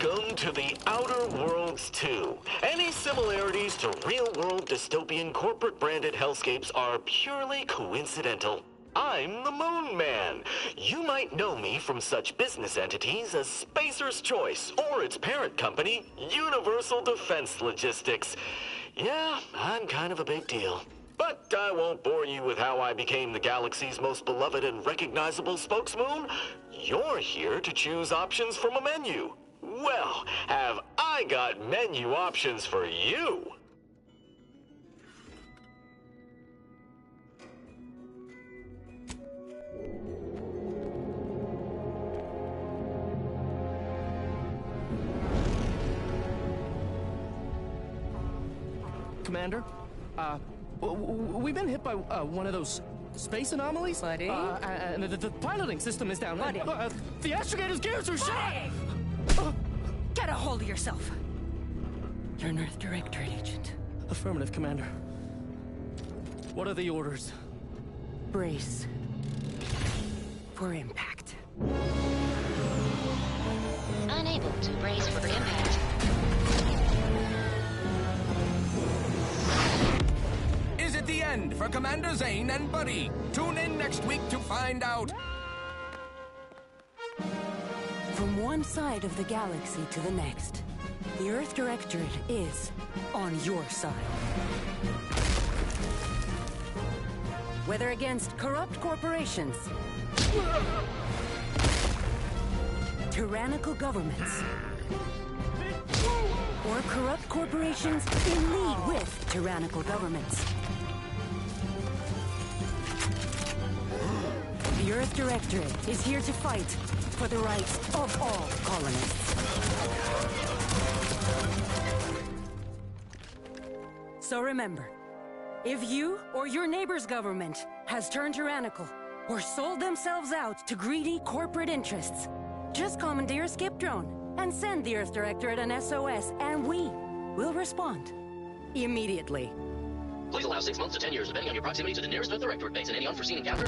Welcome to the Outer Worlds 2. Any similarities to real-world dystopian corporate-branded hellscapes are purely coincidental. I'm the Moon Man. You might know me from such business entities as Spacer's Choice or its parent company, Universal Defense Logistics. Yeah, I'm kind of a big deal. But I won't bore you with how I became the galaxy's most beloved and recognizable spokesmoon. You're here to choose options from a menu. Well, have I got menu options for you? Commander, we've been hit by one of those space anomalies. Buddy? And the piloting system is down. Buddy? The astrogator's gears are shot! Get a hold of yourself. You're an Earth Directorate agent. Affirmative, Commander. What are the orders? Brace for impact. Unable to brace for impact. Is it the end for Commander Zane and Buddy? Tune in next week to find out. From one side of the galaxy to the next, the Earth Directorate is on your side. Whether against corrupt corporations, tyrannical governments, or corrupt corporations in league with tyrannical governments. The Earth Directorate is here to fight for the rights of all colonists. So remember, if you or your neighbor's government has turned tyrannical or sold themselves out to greedy corporate interests, just commandeer a skip drone and send the Earth Directorate an SOS, and we will respond immediately. Please allow 6 months to 10 years, depending on your proximity to the nearest Earth Directorate base and any unforeseen encounter.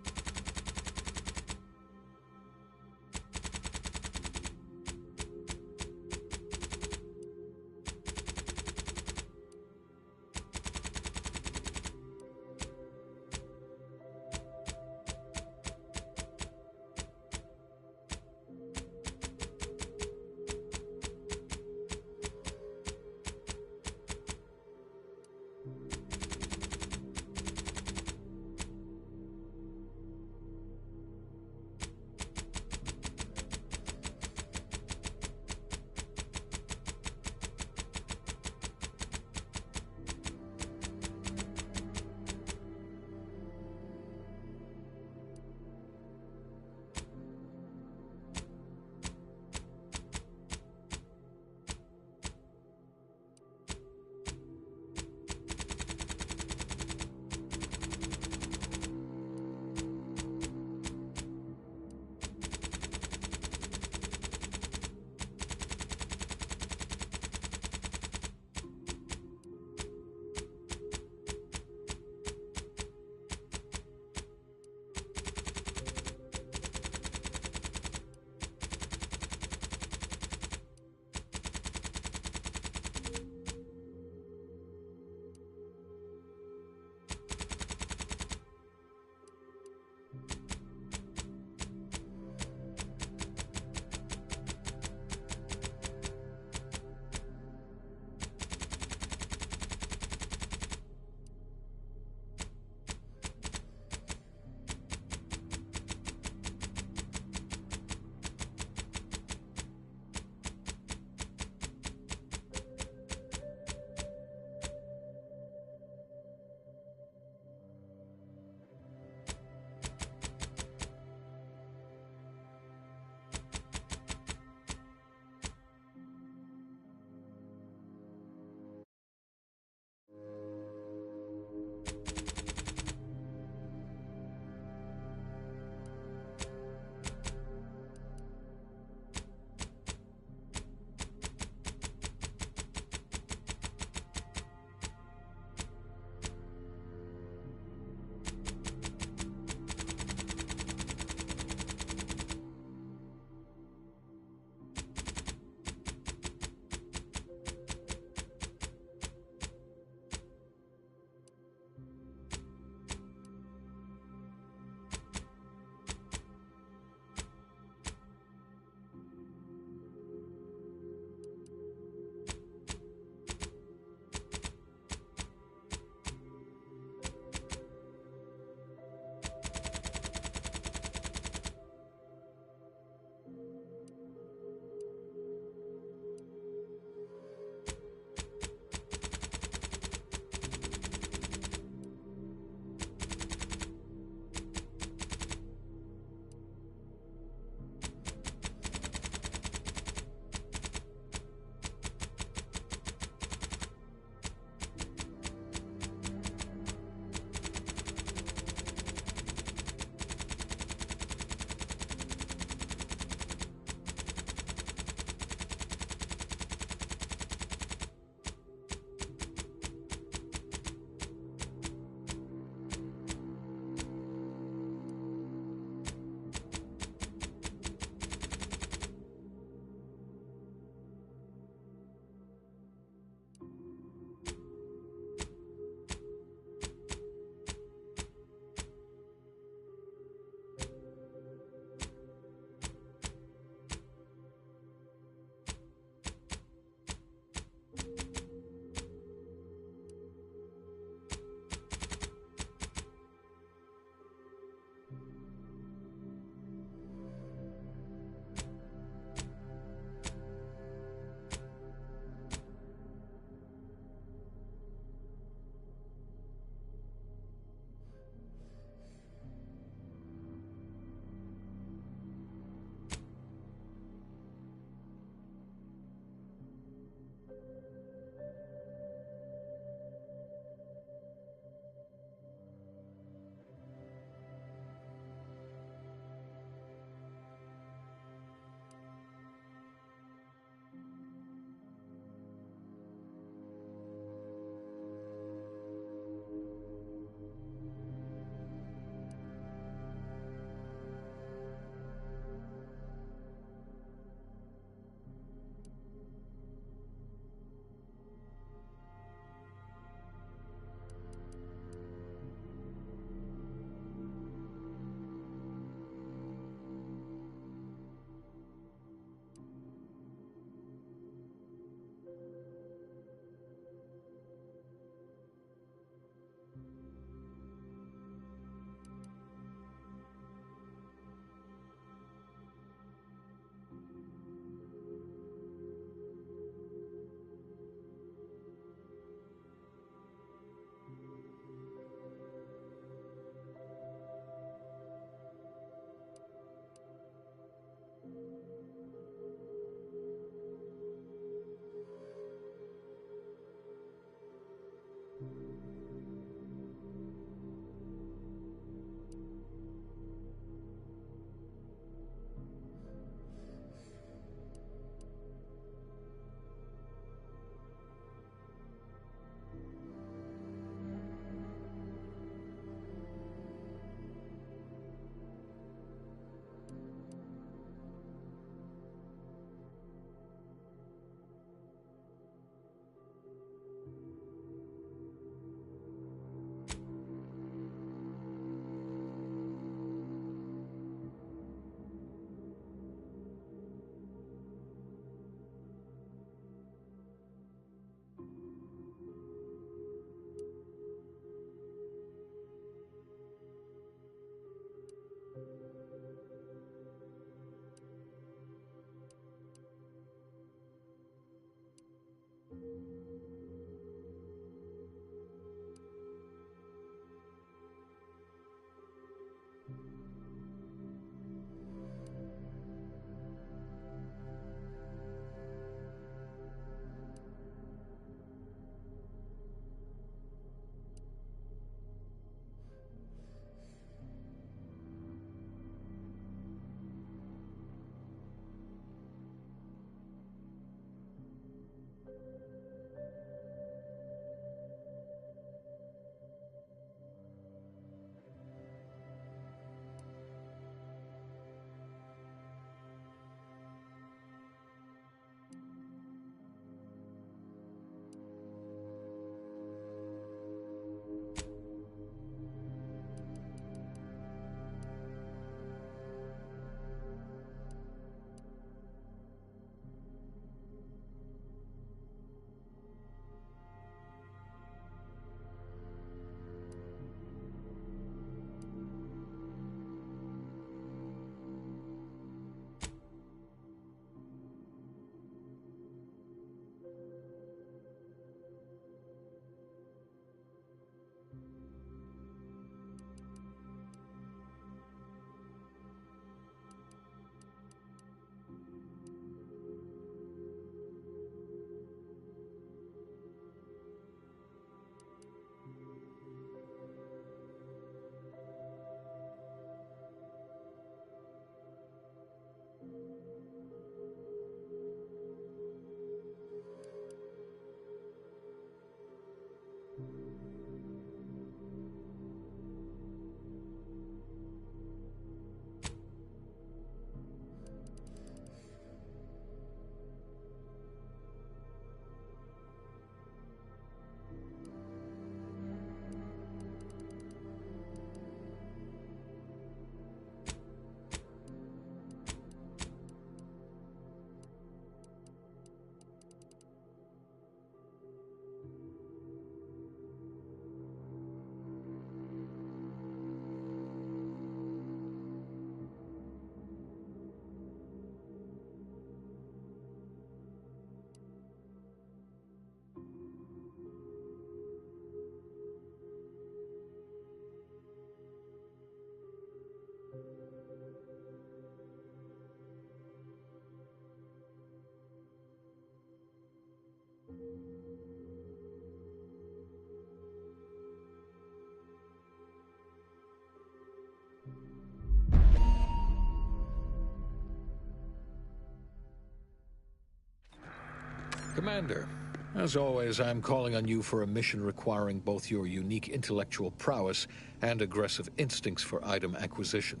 Commander, as always, I'm calling on you for a mission requiring both your unique intellectual prowess and aggressive instincts for item acquisition.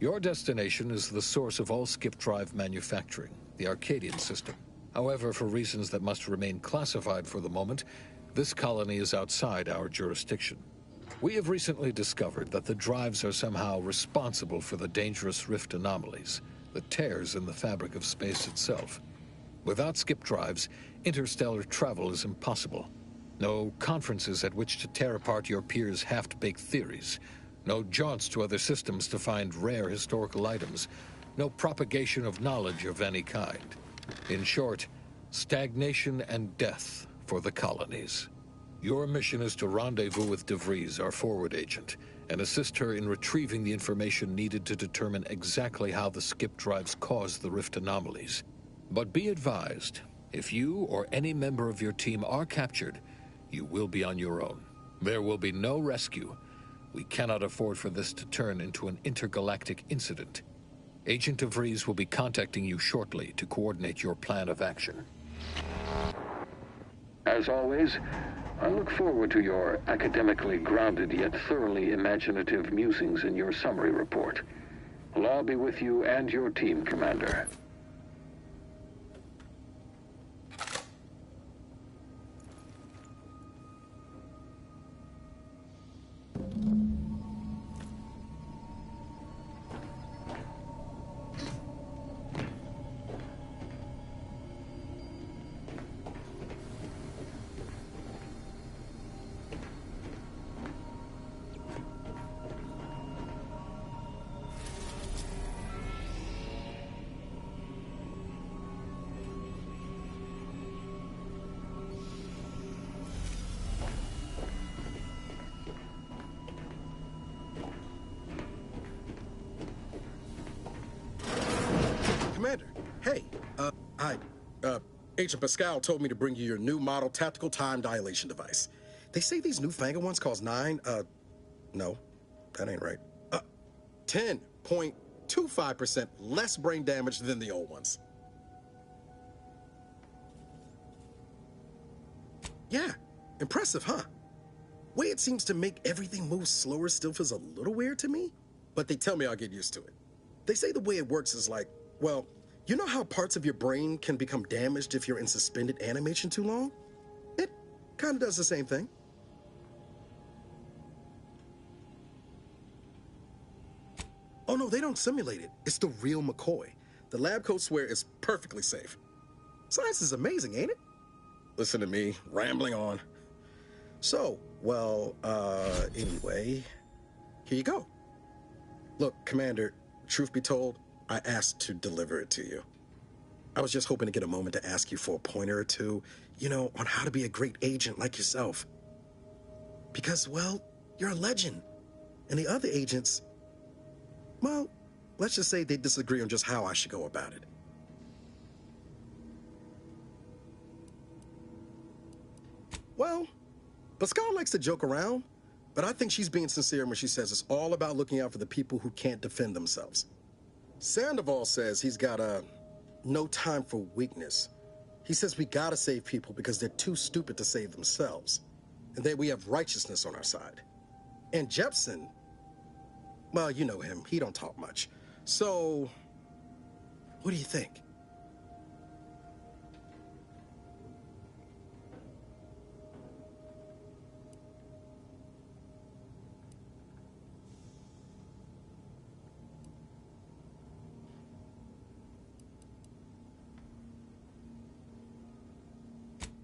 Your destination is the source of all skip drive manufacturing, the Arcadian system. However, for reasons that must remain classified for the moment, this colony is outside our jurisdiction. We have recently discovered that the drives are somehow responsible for the dangerous rift anomalies, the tears in the fabric of space itself. Without skip drives, interstellar travel is impossible. No conferences at which to tear apart your peers' half-baked theories. No jaunts to other systems to find rare historical items. No propagation of knowledge of any kind. In short, stagnation and death for the colonies. Your mission is to rendezvous with DeVries, our forward agent, and assist her in retrieving the information needed to determine exactly how the skip drives cause the rift anomalies. But be advised, if you or any member of your team are captured, you will be on your own. There will be no rescue. We cannot afford for this to turn into an intergalactic incident. Agent DeVries will be contacting you shortly to coordinate your plan of action. As always, I look forward to your academically grounded yet thoroughly imaginative musings in your summary report. Allah be with you and your team, Commander. Commander, hey, Agent Pascal told me to bring you your new model tactical time dilation device. They say these newfangled ones cause no, that ain't right. 10.25% less brain damage than the old ones. Yeah, impressive, huh? Way it seems to make everything move slower still feels a little weird to me, but they tell me I'll get used to it. They say the way it works is like, well, you know how parts of your brain can become damaged if you're in suspended animation too long? It kind of does the same thing. Oh no, they don't simulate it. It's the real McCoy. The lab coats swear it's perfectly safe. Science is amazing, ain't it? Listen to me, rambling on. So, well, anyway, here you go. Look, Commander, truth be told, I asked to deliver it to you. I was just hoping to get a moment to ask you for a pointer or two, you know, on how to be a great agent like yourself. Because, well, you're a legend. And the other agents, well, let's just say they disagree on just how I should go about it. Well, Pascal likes to joke around, but I think she's being sincere when she says it's all about looking out for the people who can't defend themselves. Sandoval says he's got no time for weakness. He says we gotta save people because they're too stupid to save themselves, and that we have righteousness on our side. And Jepson, well, you know him, he don't talk much. So, what do you think?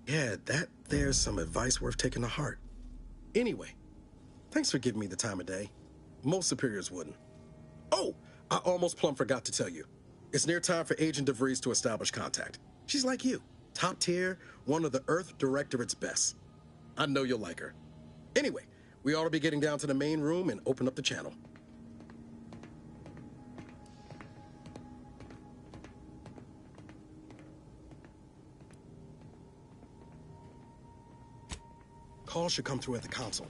Yeah, there's some advice worth taking to heart. Anyway, thanks for giving me the time of day. Most superiors wouldn't. Oh, I almost plumb forgot to tell you. It's near time for Agent DeVries to establish contact. She's like you, top tier, one of the Earth Directorate's best. I know you'll like her. Anyway, we ought to be getting down to the main room and open up the channel. Call should come through at the console.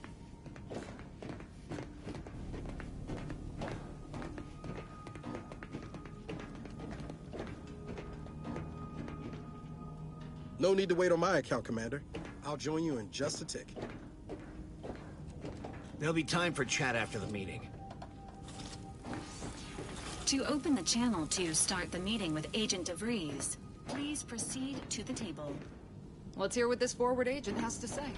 No need to wait on my account, Commander. I'll join you in just a tick. There'll be time for chat after the meeting. To open the channel to start the meeting with Agent DeVries, please proceed to the table. Let's hear what this forward agent has to say.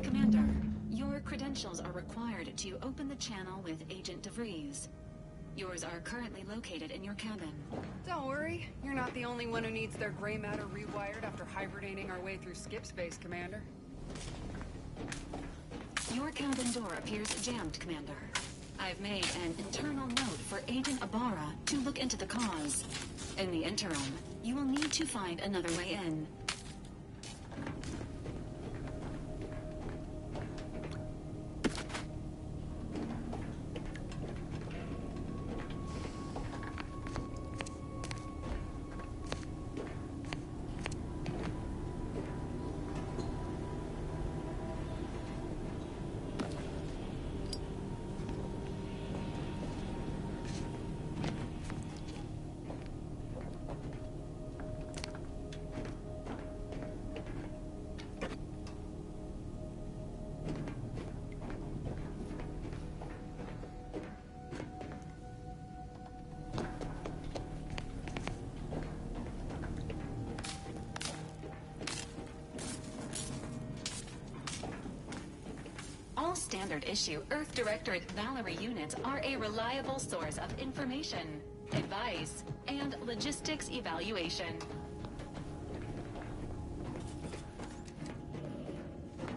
Commander, your credentials are required to open the channel with Agent DeVries. Yours are currently located in your cabin. Don't worry, you're not the only one who needs their gray matter rewired after hibernating our way through skip space, Commander. Your cabin door appears jammed, Commander. I've made an internal note for Agent Ibarra to look into the cause. In the interim, you will need to find another way in. Standard issue Earth Directorate Valerie units are a reliable source of information, advice, and logistics evaluation.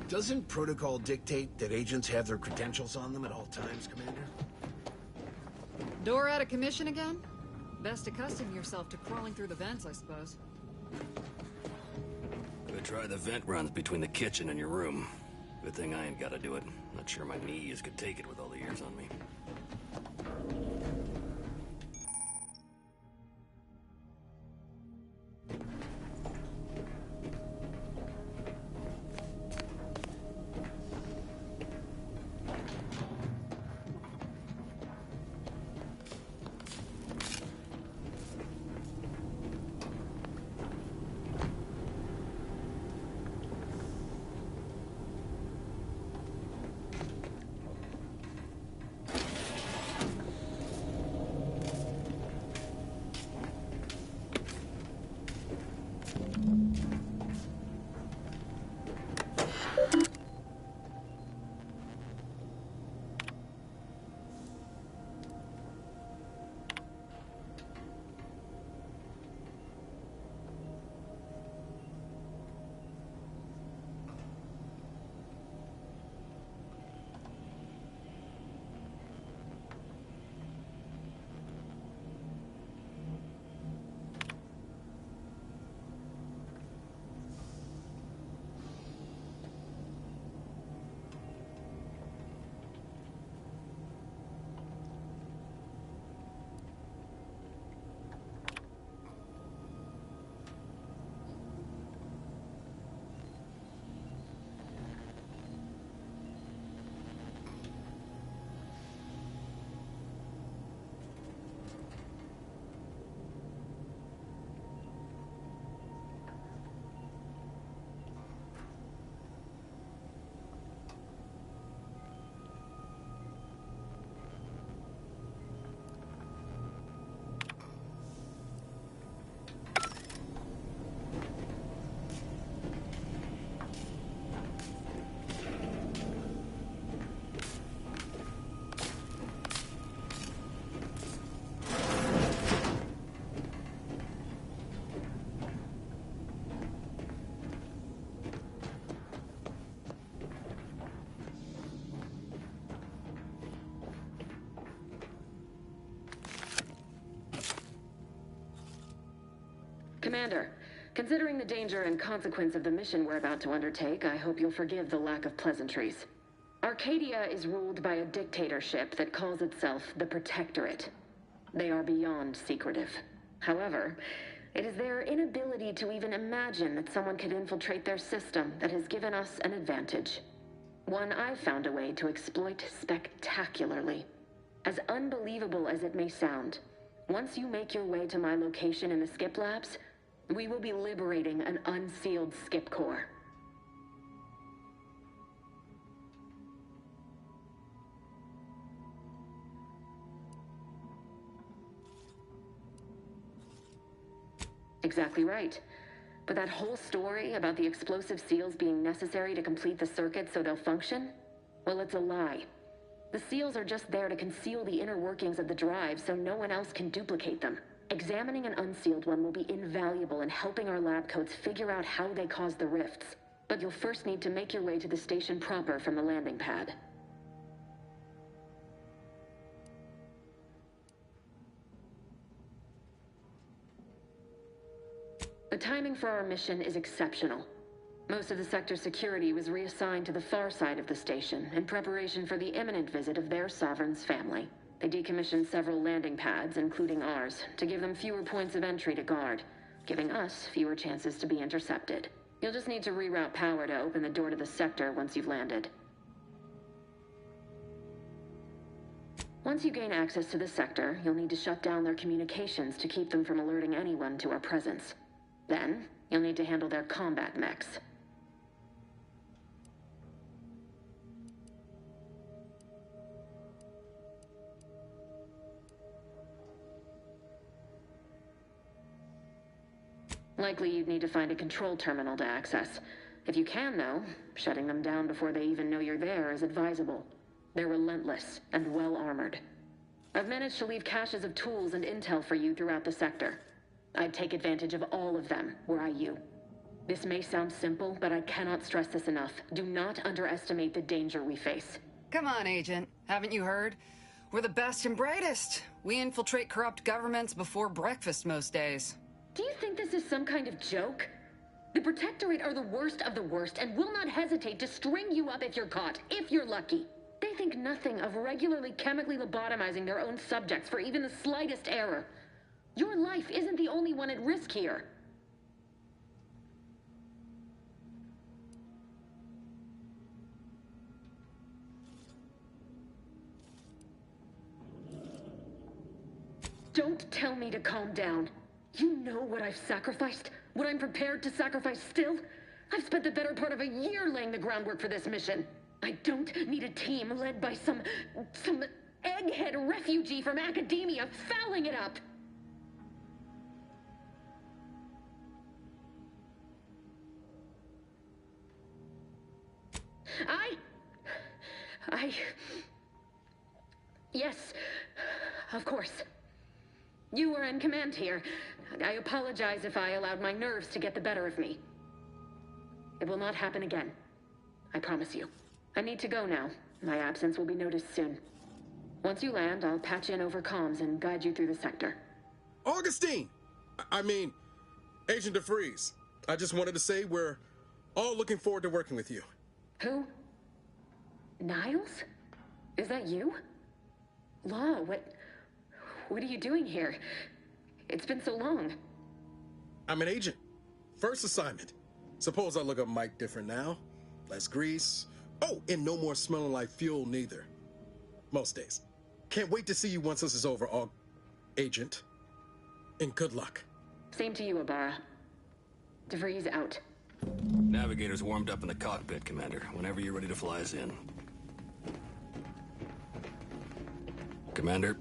Doesn't protocol dictate that agents have their credentials on them at all times, Commander? Door out of commission again? Best accustom yourself to crawling through the vents, I suppose. Could try the vent runs between the kitchen and your room. Good thing I ain't gotta do it. Not sure my knees could take it with all the years on me. Commander, considering the danger and consequence of the mission we're about to undertake, I hope you'll forgive the lack of pleasantries. Arcadia is ruled by a dictatorship that calls itself the Protectorate. They are beyond secretive. However, it is their inability to even imagine that someone could infiltrate their system that has given us an advantage. One I've found a way to exploit spectacularly. As unbelievable as it may sound, once you make your way to my location in the Skip Labs, we will be liberating an unsealed Skip core. Exactly right. But that whole story about the explosive seals being necessary to complete the circuit so they'll function? Well, it's a lie. The seals are just there to conceal the inner workings of the drive so no one else can duplicate them. Examining an unsealed one will be invaluable in helping our lab coats figure out how they cause the rifts. But you'll first need to make your way to the station proper from the landing pad. The timing for our mission is exceptional. Most of the sector's security was reassigned to the far side of the station in preparation for the imminent visit of their sovereign's family. They decommissioned several landing pads, including ours, to give them fewer points of entry to guard, giving us fewer chances to be intercepted. You'll just need to reroute power to open the door to the sector once you've landed. Once you gain access to the sector, you'll need to shut down their communications to keep them from alerting anyone to our presence. Then, you'll need to handle their combat mechs. Likely you'd need to find a control terminal to access. If you can, though, shutting them down before they even know you're there is advisable. They're relentless and well-armored. I've managed to leave caches of tools and intel for you throughout the sector. I'd take advantage of all of them, were I you. This may sound simple, but I cannot stress this enough. Do not underestimate the danger we face. Come on, Agent. Haven't you heard? We're the best and brightest. We infiltrate corrupt governments before breakfast most days. Do you think this is some kind of joke? The Protectorate are the worst of the worst and will not hesitate to string you up if you're caught, if you're lucky. They think nothing of regularly chemically lobotomizing their own subjects for even the slightest error. Your life isn't the only one at risk here. Don't tell me to calm down. You know what I've sacrificed? What I'm prepared to sacrifice still? I've spent the better part of a year laying the groundwork for this mission. I don't need a team led by some egghead refugee from academia fouling it up. Yes, of course. You were in command here. I apologize if I allowed my nerves to get the better of me. It will not happen again. I promise you. I need to go now. My absence will be noticed soon. Once you land, I'll patch in over comms and guide you through the sector. Augustine! I mean, Agent DeVries. I just wanted to say we're all looking forward to working with you. Who? Niles? Is that you? Law, what are you doing here? It's been so long. I'm an agent. First assignment. Suppose I look up Mike different now. Less grease. Oh, and no more smelling like fuel neither. Most days. Can't wait to see you once this is over, Agent. And good luck. Same to you, Ibarra. DeVries out. Navigator's warmed up in the cockpit, Commander. Whenever you're ready to fly us in. Commander?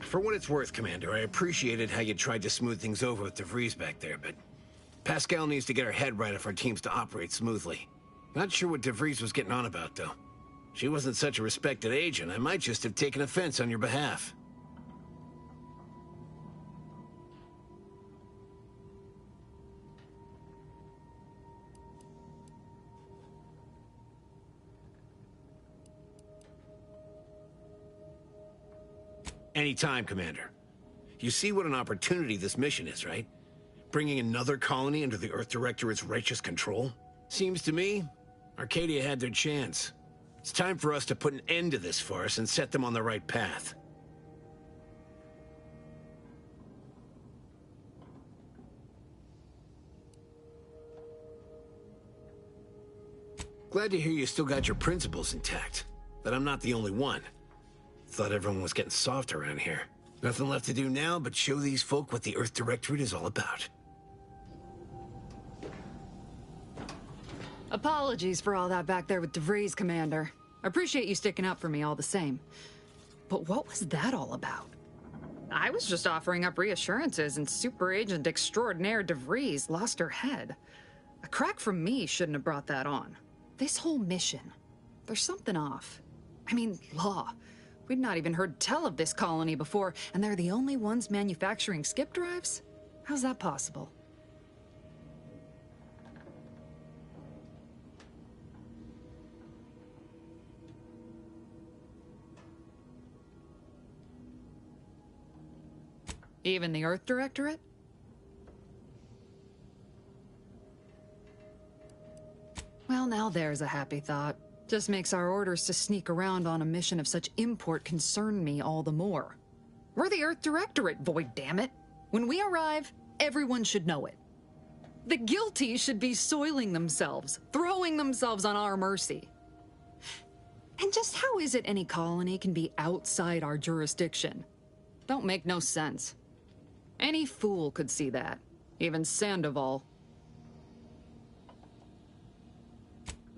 For what it's worth, Commander, I appreciated how you tried to smooth things over with DeVries back there, but Pascal needs to get her head right if our team's to operate smoothly. Not sure what DeVries was getting on about, though. She wasn't such a respected agent. I might just have taken offense on your behalf. Anytime, Commander. You see what an opportunity this mission is, right? Bringing another colony under the Earth Directorate's righteous control? Seems to me, Arcadia had their chance. It's time for us to put an end to this farce and set them on the right path. Glad to hear you still got your principles intact. That I'm not the only one. Thought everyone was getting soft around here. Nothing left to do now but show these folk what the Earth Directorate is all about. Apologies for all that back there with DeVries, Commander. I appreciate you sticking up for me all the same. But what was that all about? I was just offering up reassurances and Super Agent Extraordinaire DeVries lost her head. A crack from me shouldn't have brought that on. This whole mission, there's something off. I mean, law. We'd not even heard tell of this colony before, and they're the only ones manufacturing skip drives? How's that possible? Even the Earth Directorate? Well, now there's a happy thought. Just makes our orders to sneak around on a mission of such import concern me all the more. We're the Earth Directorate, void damn it. When we arrive, everyone should know it. The guilty should be soiling themselves, throwing themselves on our mercy. And just how is it any colony can be outside our jurisdiction? Don't make no sense. Any fool could see that. Even Sandoval.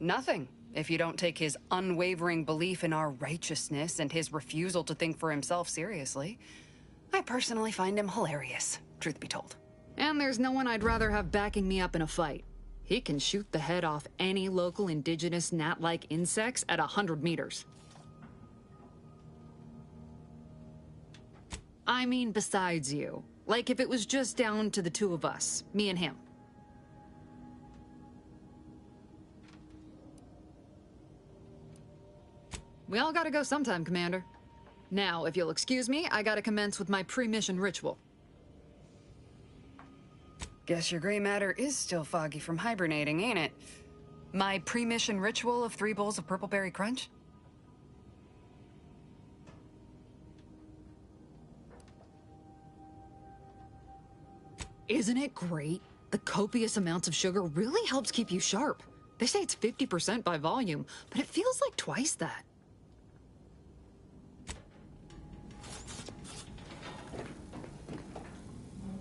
Nothing, if you don't take his unwavering belief in our righteousness and his refusal to think for himself seriously. I personally find him hilarious, truth be told. And there's no one I'd rather have backing me up in a fight. He can shoot the head off any local indigenous gnat-like insects at 100 meters. I mean besides you. Like if it was just down to the two of us, me and him. We all gotta go sometime, Commander. Now, if you'll excuse me, I gotta commence with my pre-mission ritual. Guess your gray matter is still foggy from hibernating, ain't it? My pre-mission ritual of 3 bowls of purple berry crunch? Isn't it great? The copious amounts of sugar really helps keep you sharp. They say it's 50% by volume, but it feels like twice that.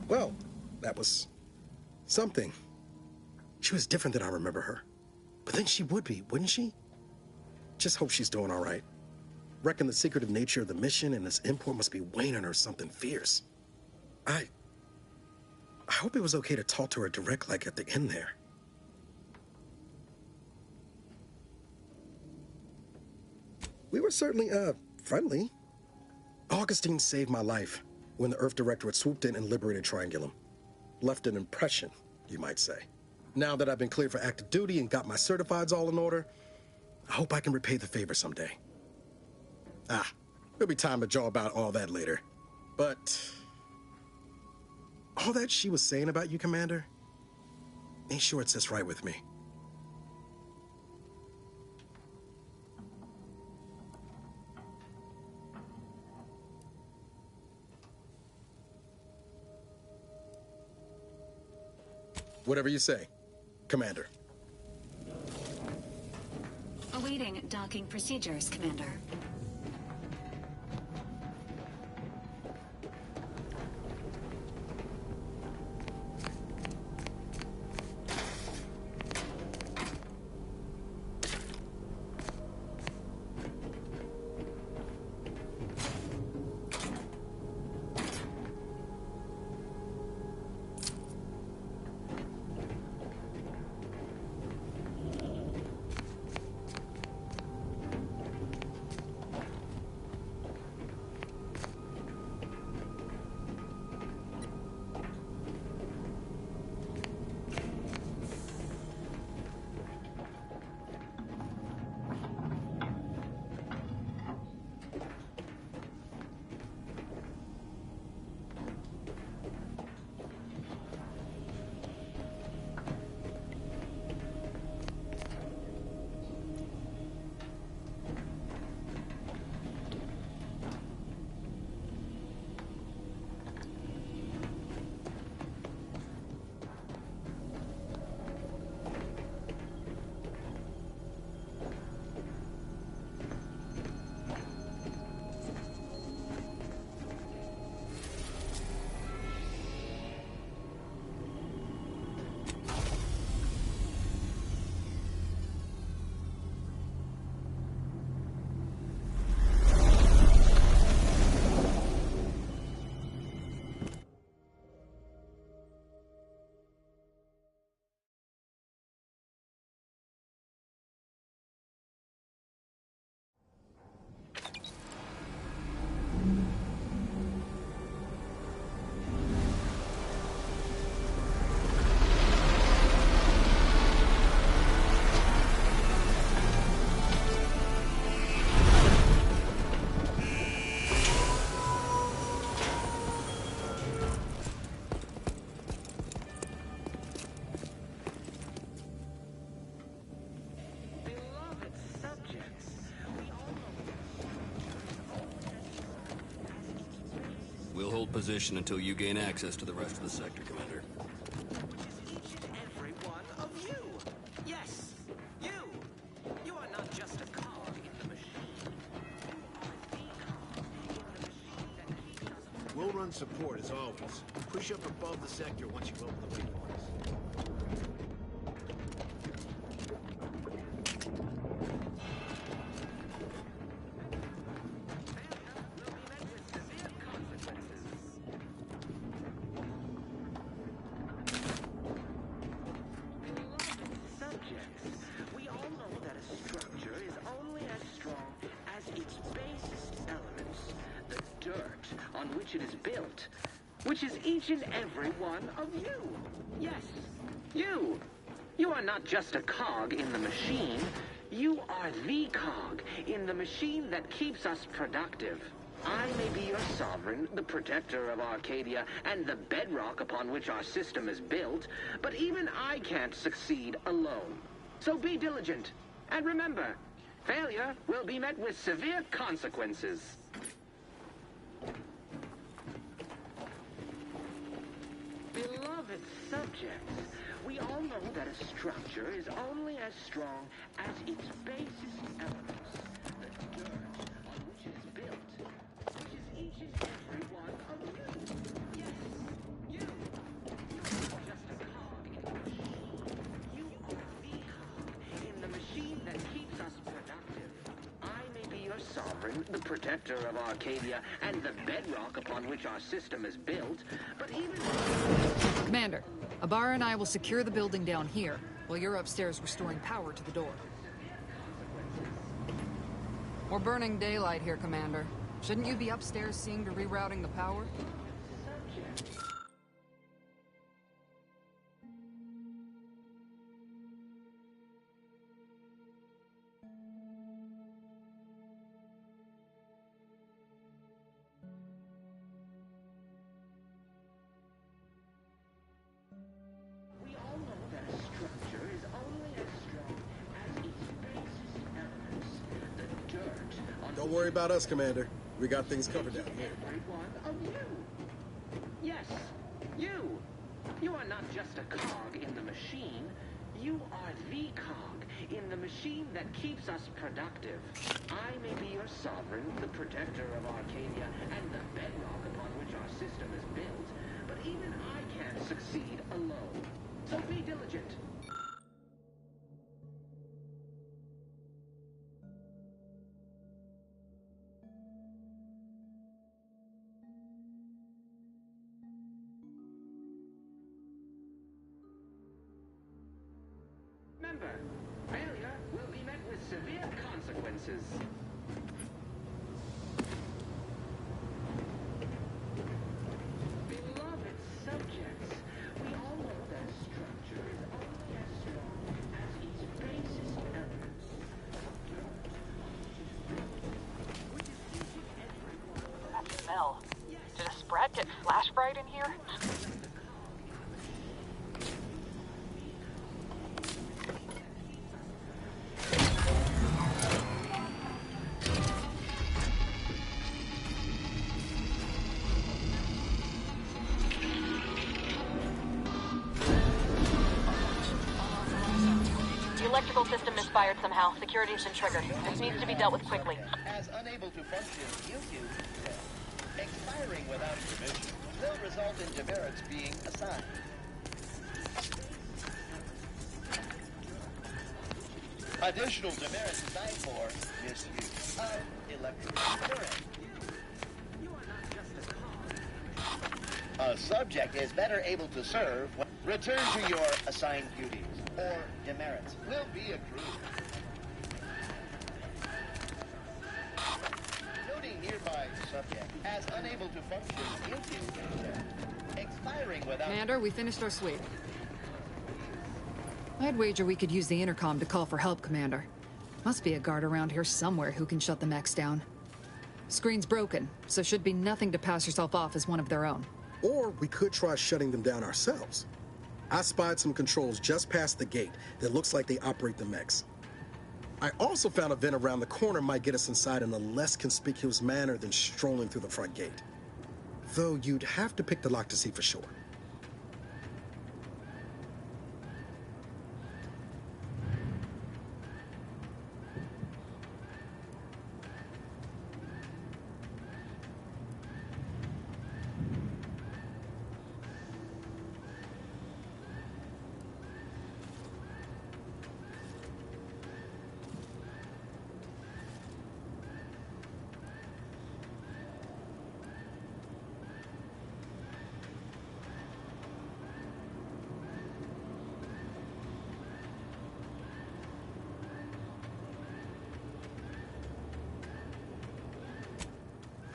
Well, that was something. She was different than I remember her. But then she would be, wouldn't she? Just hope she's doing all right. Reckon the secretive nature of the mission and this import must be weighing on her something fierce. I hope it was okay to talk to her direct like at the end there. We were certainly, friendly. Augustine saved my life when the Earth Directorate swooped in and liberated Triangulum. Left an impression, you might say. Now that I've been cleared for active duty and got my certifieds all in order, I hope I can repay the favor someday. There'll be time to jaw about all that later. But all that she was saying about you, Commander, ain't sure it sits right with me. Whatever you say, Commander. Awaiting docking procedures, Commander. Hold position until you gain access to the rest of the sector, Commander. Each and every one of you. Yes, you. You are not just a cog in the machine. We'll run support as always. Push up above the sector once you open the windows. It is built, which is each and every one of you. Yes, you. You are not just a cog in the machine. You are the cog in the machine that keeps us productive. I may be your sovereign, the protector of Arcadia, and the bedrock upon which our system is built, but even I can't succeed alone. So be diligent, and remember, failure will be met with severe consequences. Beloved subjects, we all know that a structure is only as strong as its basest elements, the dirt on which it is built, which is each and every one of you. Yes, you. You are just a cog in the machine. You are the cog in the machine that keeps us productive. I may be your sovereign, the protector of Arcadia, and the bedrock upon which our system is built, but even... Commander, Ibarra and I will secure the building down here, while you're upstairs restoring power to the door. We're burning daylight here, Commander. Shouldn't you be upstairs seeing to rerouting the power? Don't worry about us, Commander. We got things covered down here. Every one of you. Yes, you. You are not just a cog in the machine. You are the cog in the machine that keeps us productive. I may be your sovereign, the protector of Arcadia, and the bedrock upon which our system is built, but even I can't succeed alone. So be diligent. Remember, failure will be met with severe consequences. Beloved subjects, we all know that a structure is only as strong as its basest elements. That smell. Did a Sprat get flash fried in here? Electrical system misfired somehow. Security has been triggered. This needs to be dealt with quickly. As unable to function due to expiring without permission will result in demerits being assigned. Additional demerits assigned for misuse of electrical current. A subject is better able to serve when return to your assigned duties, or demerits will be accrued. Noting nearby subject as unable to function due to expiring without... Commander, we finished our sweep. I'd wager we could use the intercom to call for help, Commander. Must be a guard around here somewhere who can shut the mechs down. Screen's broken, so should be nothing to pass yourself off as one of their own. Or we could try shutting them down ourselves. I spied some controls just past the gate that looks like they operate the mechs. I also found a vent around the corner might get us inside in a less conspicuous manner than strolling through the front gate. Though you'd have to pick the lock to see for sure.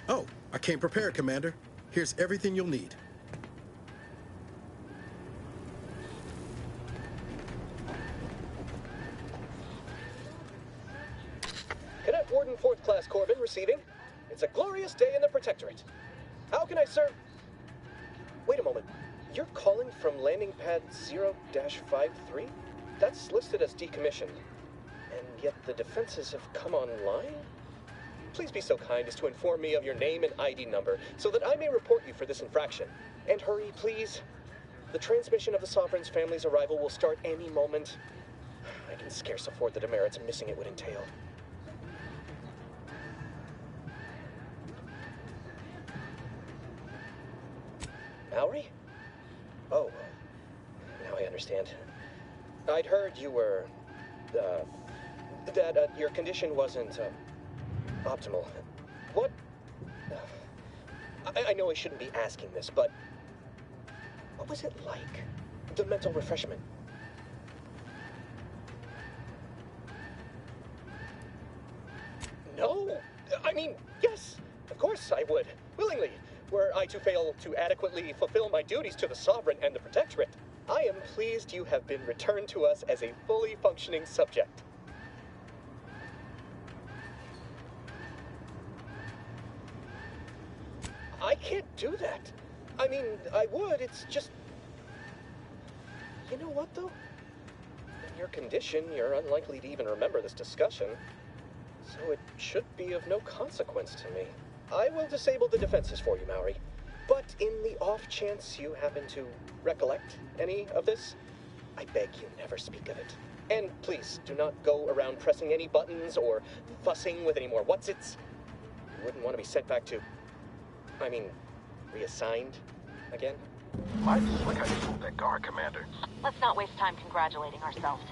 Oh, I came prepared, Commander. Here's everything you'll need. Cadet Warden 4th Class Corbin receiving. It's a glorious day in the Protectorate. How can I serve? Wait a moment. You're calling from landing pad 0-53? That's listed as decommissioned. And yet the defenses have come online? Please be so kind as to inform me of your name and ID number so that I may report you for this infraction. And hurry, please. The transmission of the Sovereign's family's arrival will start any moment. I can scarce afford the demerits missing it would entail. Mallory? Oh, now I understand. I'd heard you were, that your condition wasn't, optimal. What? I know I shouldn't be asking this, but what was it like? The mental refreshment? No! I mean, yes! Of course I would. Willingly. Were I to fail to adequately fulfill my duties to the Sovereign and the Protectorate, I am pleased you have been returned to us as a fully functioning subject. I can't do that. I mean, I would, it's just... You know what, though? In your condition, you're unlikely to even remember this discussion. So it should be of no consequence to me. I will disable the defenses for you, Maori. But in the off chance you happen to recollect any of this, I beg you never speak of it. And please, do not go around pressing any buttons or fussing with any more whatsits. You wouldn't want to be sent back to... I mean, reassigned again? Might look how you pulled that guard, Commander. Let's not waste time congratulating ourselves.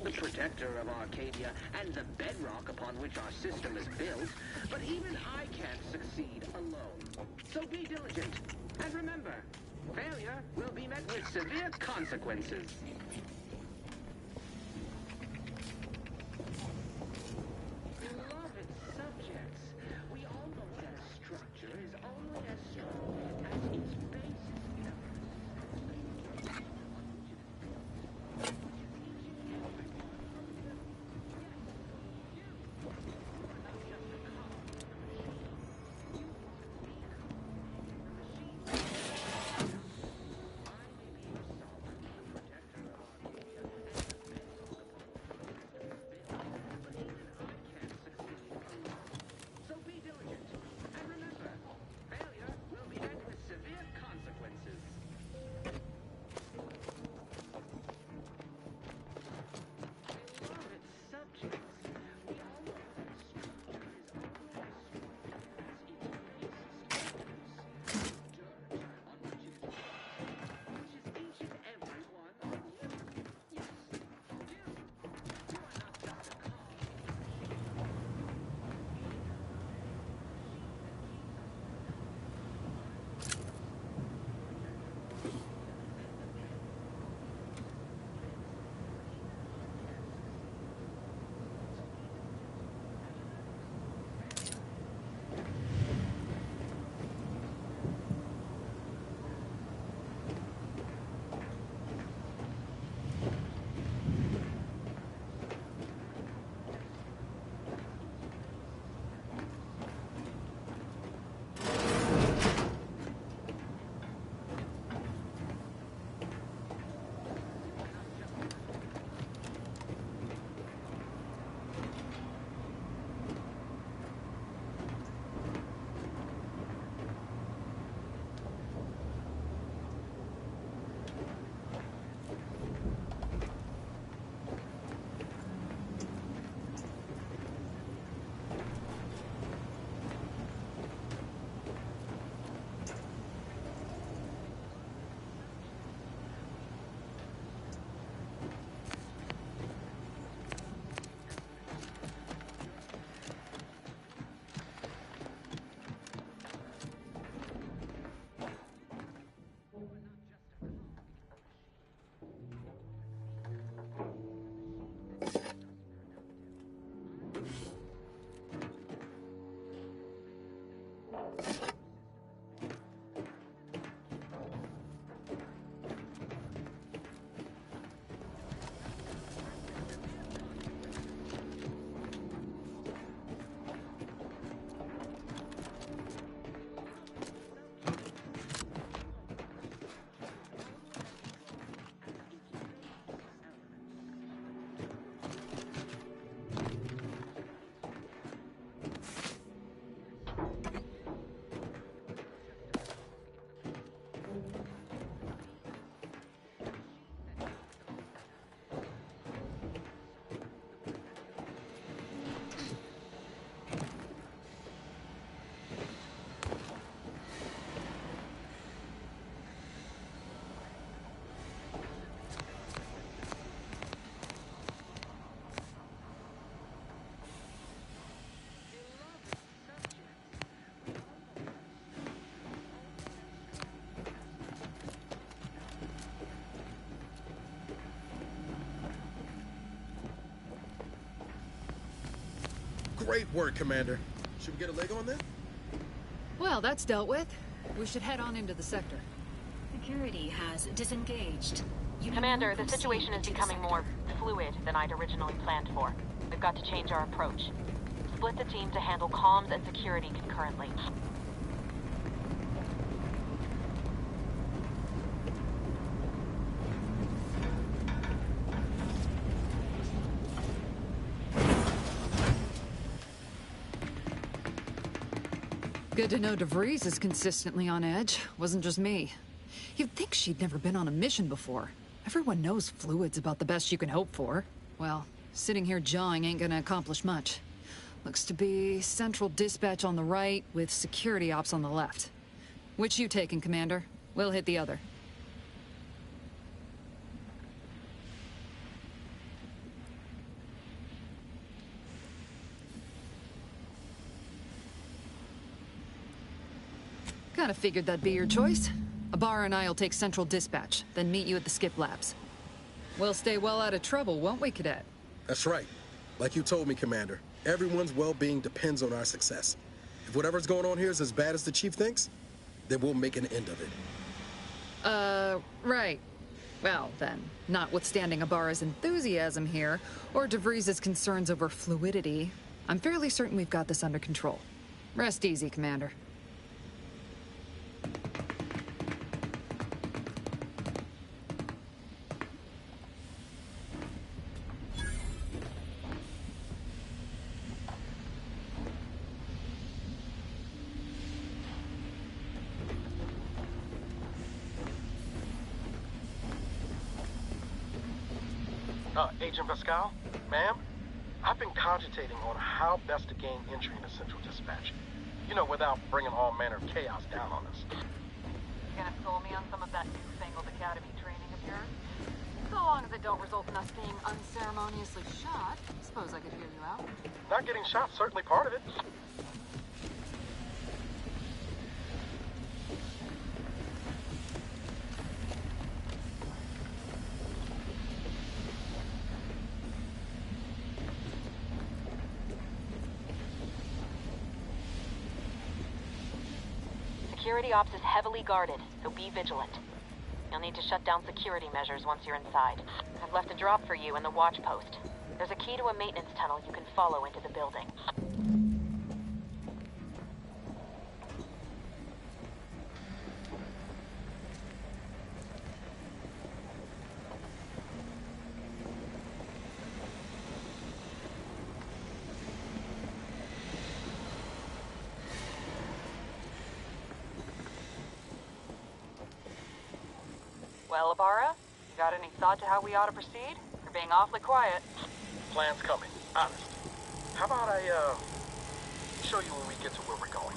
The protector of Arcadia and the bedrock upon which our system is built, but even I can't succeed alone. So be diligent, and remember, failure will be met with severe consequences. Beloved subjects, Great work, Commander. Should we get a leg on that? Well, that's dealt with. We should head on into the sector. Security has disengaged. Commander, the situation is becoming more fluid than I'd originally planned for. We've got to change our approach. Split the team to handle comms and security concurrently. Good to know DeVries is consistently on edge. Wasn't just me. You'd think she'd never been on a mission before. Everyone knows fluid's about the best you can hope for. Well, sitting here jawing ain't gonna accomplish much. Looks to be central dispatch on the right with security ops on the left. Which you taking, Commander? We'll hit the other. Kinda figured that'd be your choice. Ibarra and I'll take central dispatch, then meet you at the skip labs. We'll stay well out of trouble, won't we, Cadet? That's right. Like you told me, Commander, everyone's well-being depends on our success. If whatever's going on here is as bad as the Chief thinks, then we'll make an end of it. Right. Well, then, notwithstanding Ibarra's enthusiasm here, or DeVries' concerns over fluidity, I'm fairly certain we've got this under control. Rest easy, Commander. Agent Pascal? Ma'am? I've been cogitating on how best to gain entry into Central Dispatch. You know, without bringing all manner of chaos down on us. You gonna school me on some of that newfangled academy training of yours? So long as it don't result in us being unceremoniously shot, suppose I could hear you out. Not getting shot, certainly part of it. Security ops is heavily guarded, so be vigilant. You'll need to shut down security measures once you're inside. I've left a drop for you in the watch post. There's a key to a maintenance tunnel you can follow into the building. Well, Ibarra, you got any thought to how we ought to proceed? You're being awfully quiet. Plan's coming, honest. How about I, show you when we get to where we're going?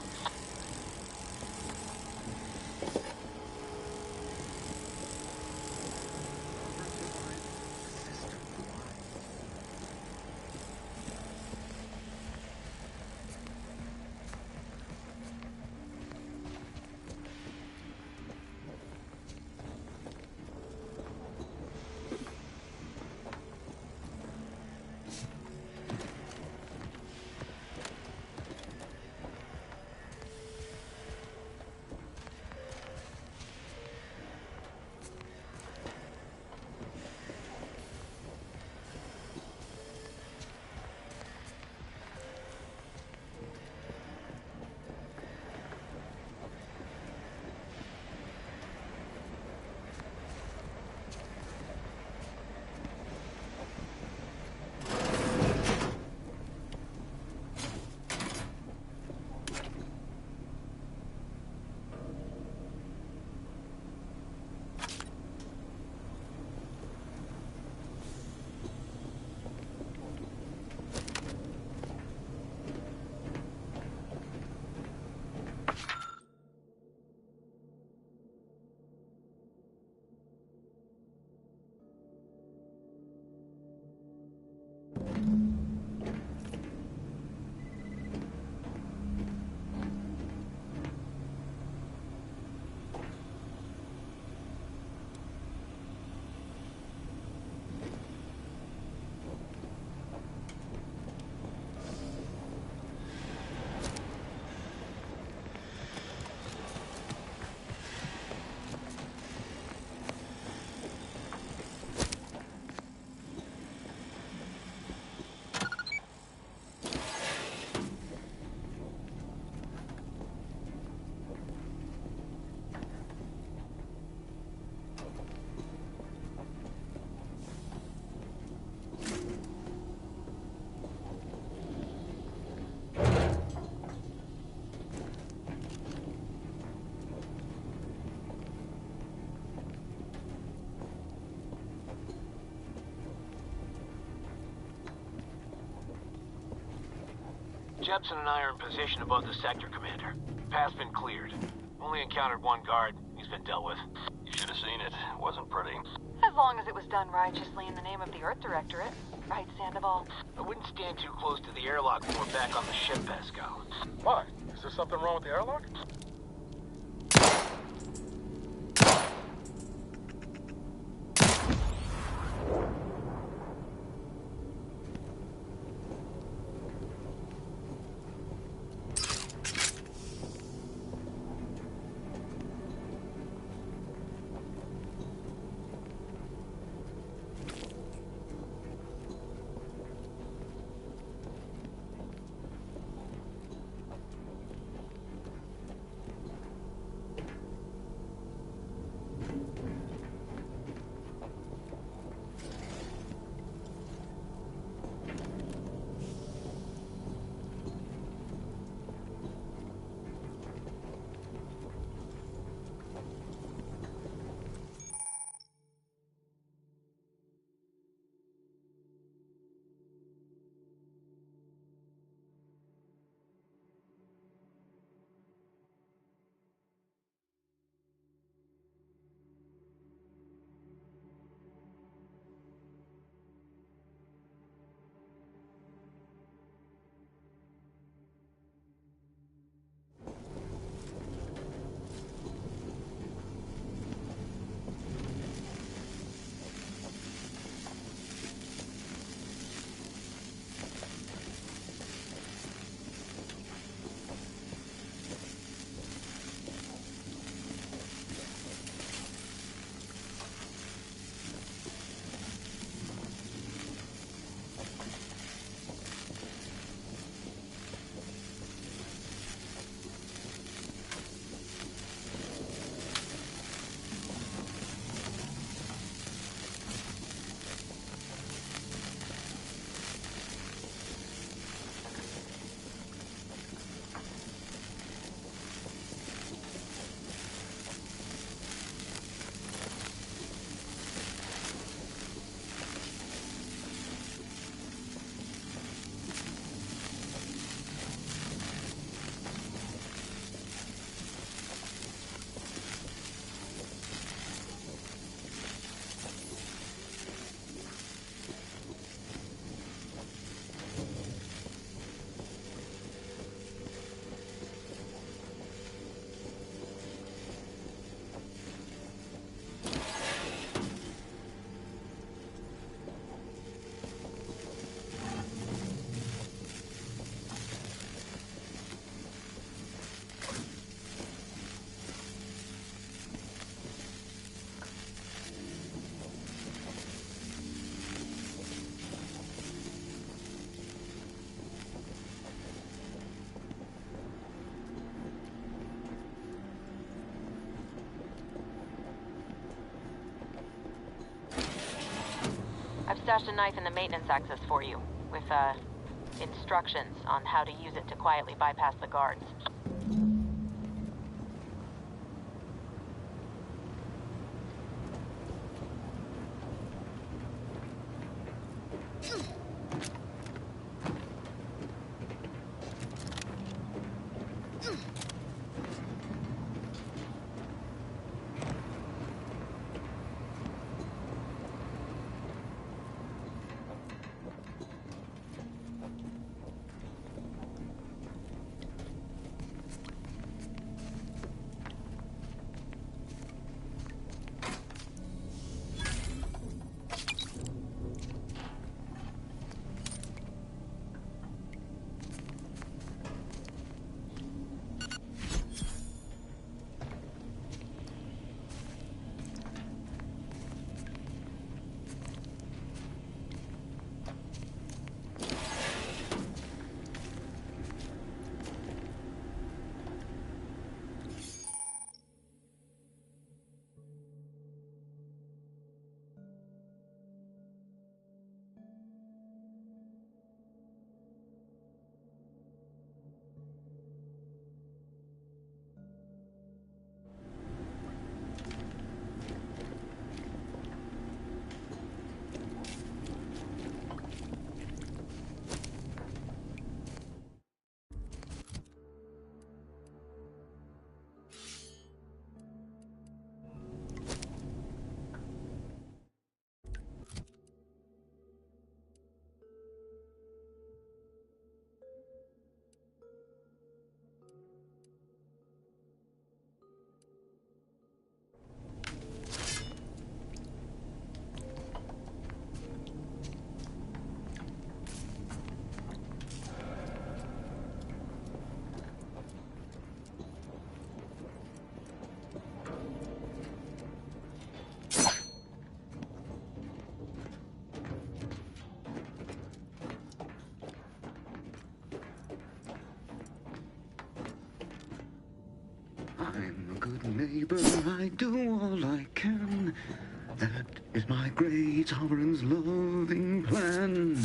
Jepson and I are in position above the sector, Commander. Path's been cleared. Only encountered one guard. He's been dealt with. You should have seen it. It wasn't pretty. As long as it was done righteously in the name of the Earth Directorate. Right, Sandoval? I wouldn't stand too close to the airlock when we're back on the ship, Pascal. Why? Is there something wrong with the airlock? I've stashed a knife in the maintenance access for you, with, instructions on how to use it to quietly bypass the guards. neighbor, I do all I can. That is my great sovereign's loving plan.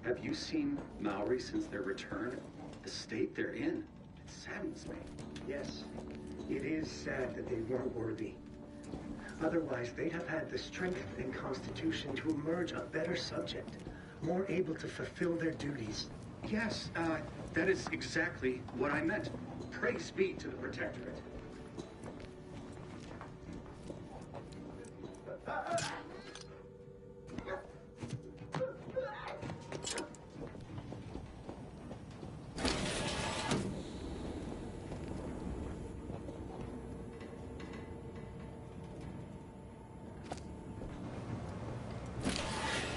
Have you seen Maori since their return? The state they're in. It saddens me. Yes, it is sad that they weren't worthy. Otherwise, they'd have had the strength and constitution to emerge a better subject, more able to fulfill their duties. Yes, that is exactly what I meant. Praise be to the Protectorate.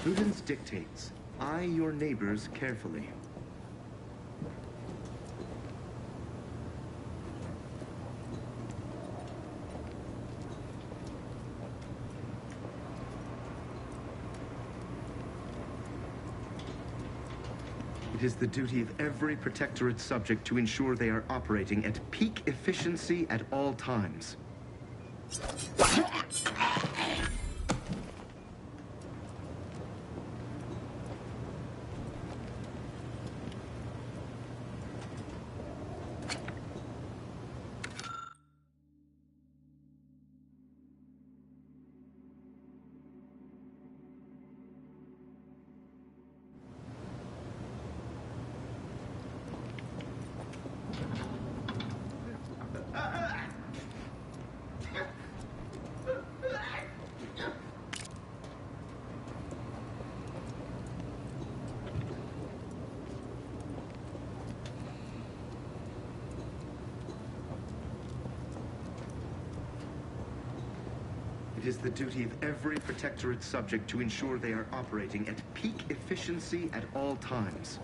Prudence dictates, eye your neighbors carefully. It is the duty of every Protectorate subject to ensure they are operating at peak efficiency at all times. It is the duty of every Protectorate subject to ensure they are operating at peak efficiency at all times.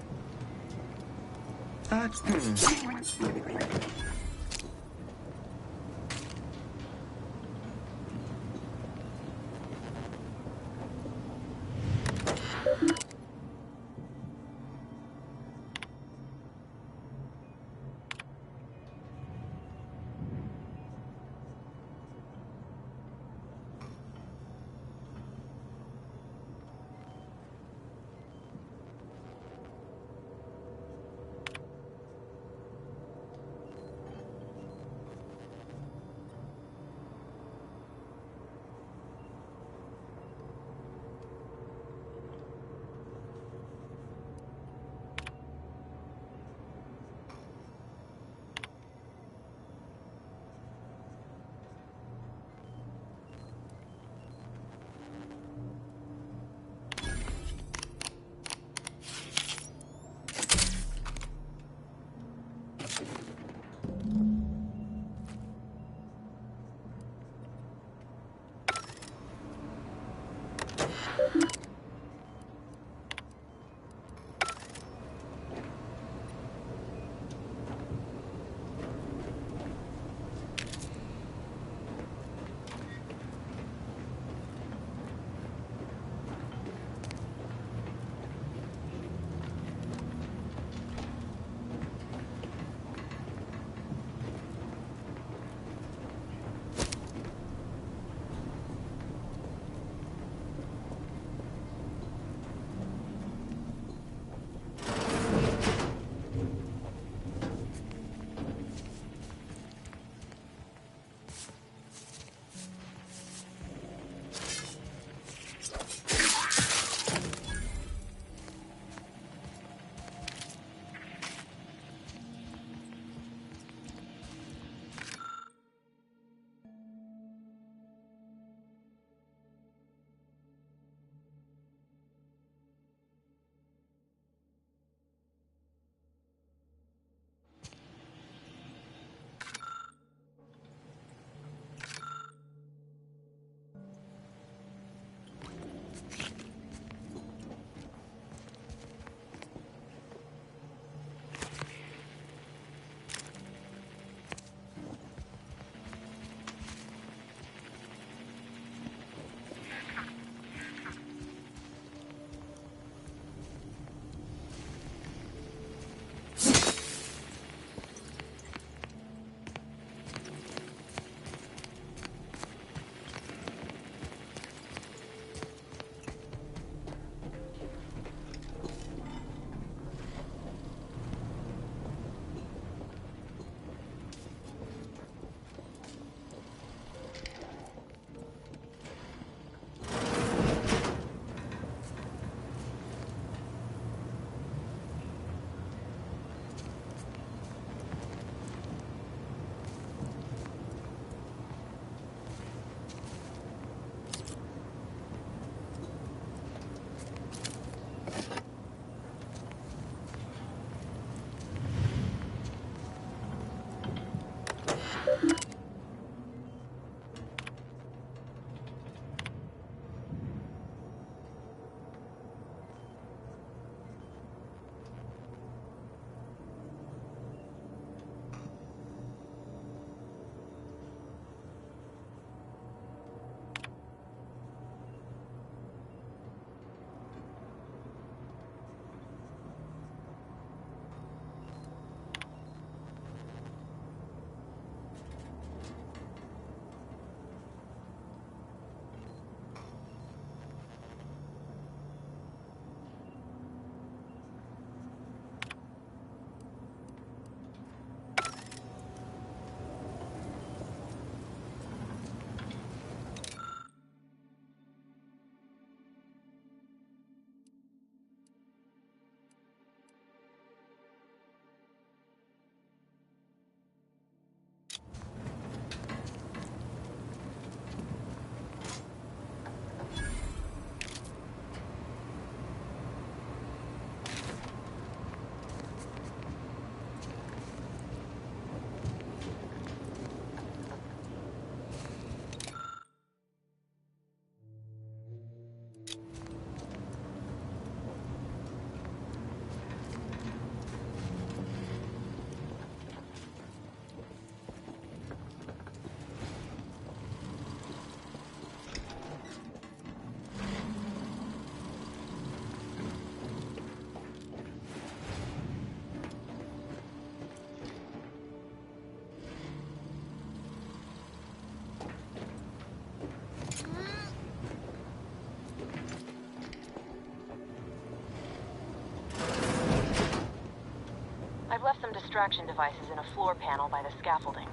extraction devices in a floor panel by the scaffolding.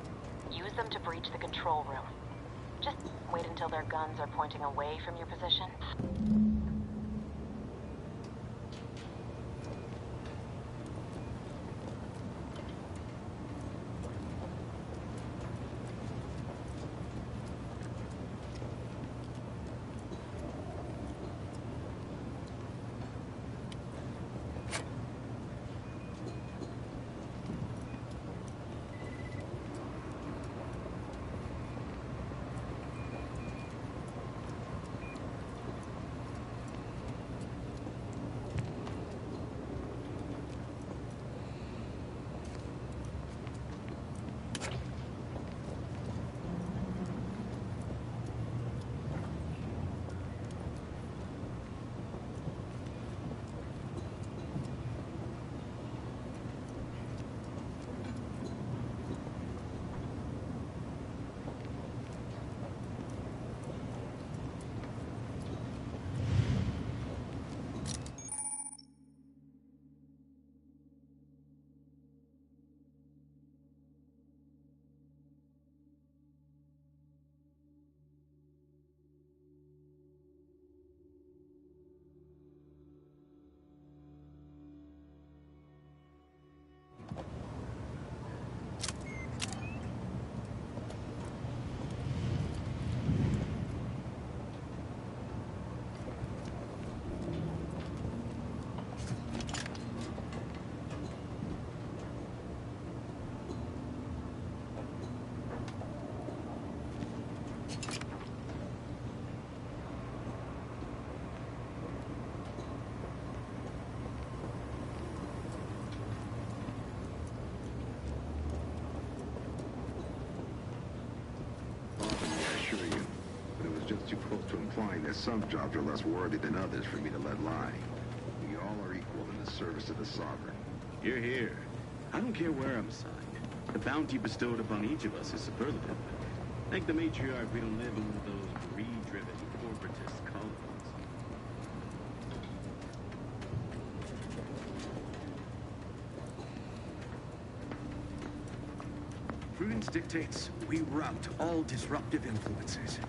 Use them to breach the control room. Just wait until their guns are pointing away from your position. Too close to implying that some jobs are less worthy than others for me to let lie. We all are equal in the service of the Sovereign. You're here. I don't care where I'm assigned. The bounty bestowed upon each of us is superlative. Thank the matriarch we don't live in one of those greed-driven corporatist colonies. Prudence dictates we rout all disruptive influences.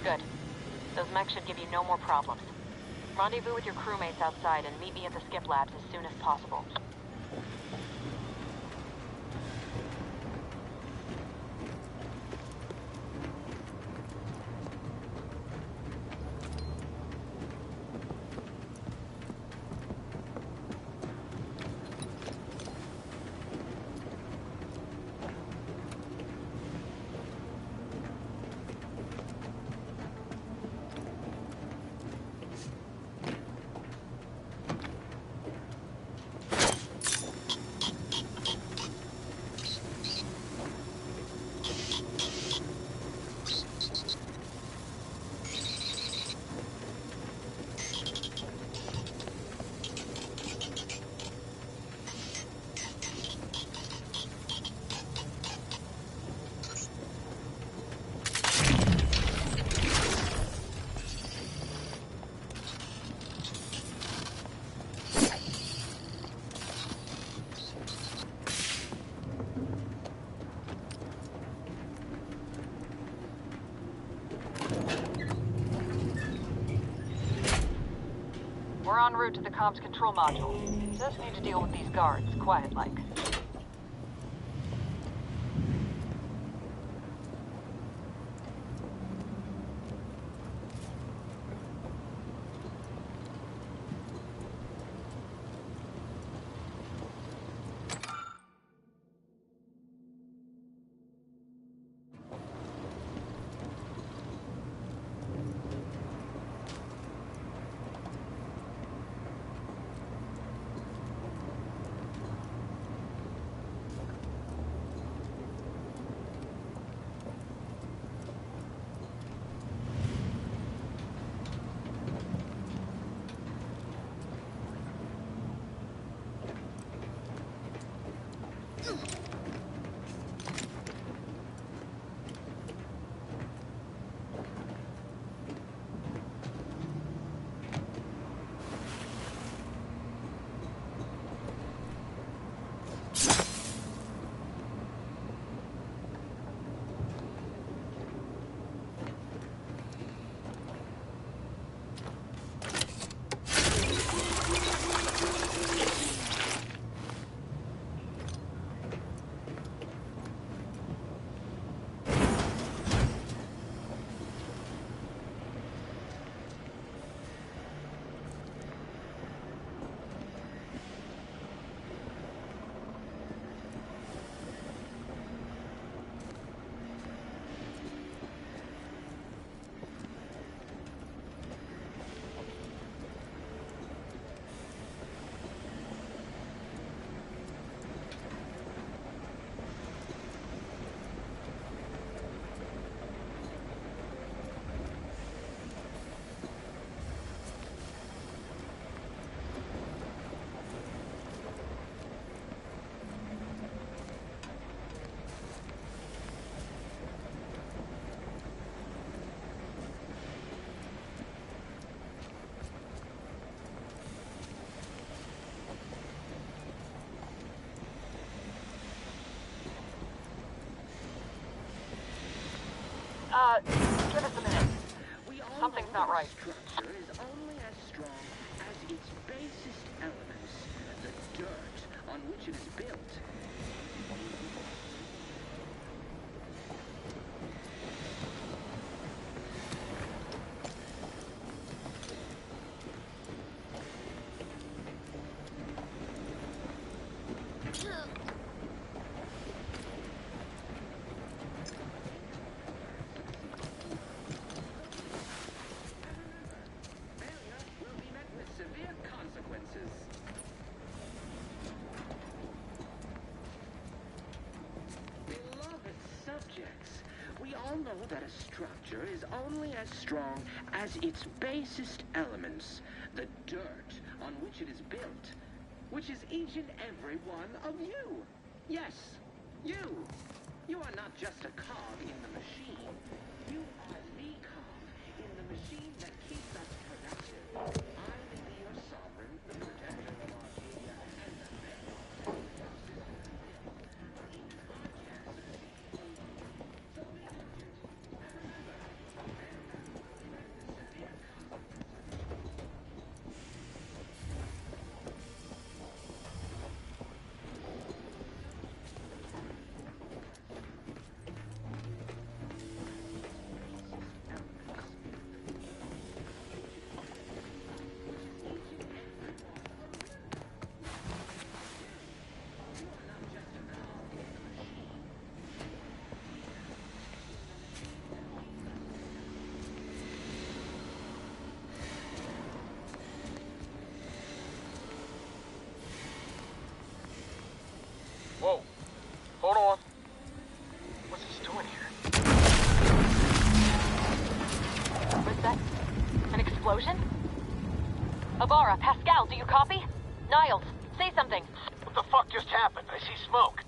Good. Those mechs should give you no more problems. Rendezvous with your crewmates outside and meet me at the skip labs as soon as possible. We're en route to the comms control module. Just need to deal with these guards, quiet-like. Give us a minute. Something's not right. Structure is only which it is built. We all know that a structure is only as strong as its basest elements, the dirt on which it is built, which is each and every one of you. Yes, you. You are not just a cog in the machine. You are the cog in the machine that keeps us productive. I will be your sovereign, the protector of Arcadia, and the bedrock on which our system is built. But even I can't succeed alone. So be diligent. And remember, failure will be met with severe consequences. Whoa. Hold on. What's this doing here? Was that an explosion? Abara, Pascal, do you copy? Niles, say something. What the fuck just happened? I see smoke.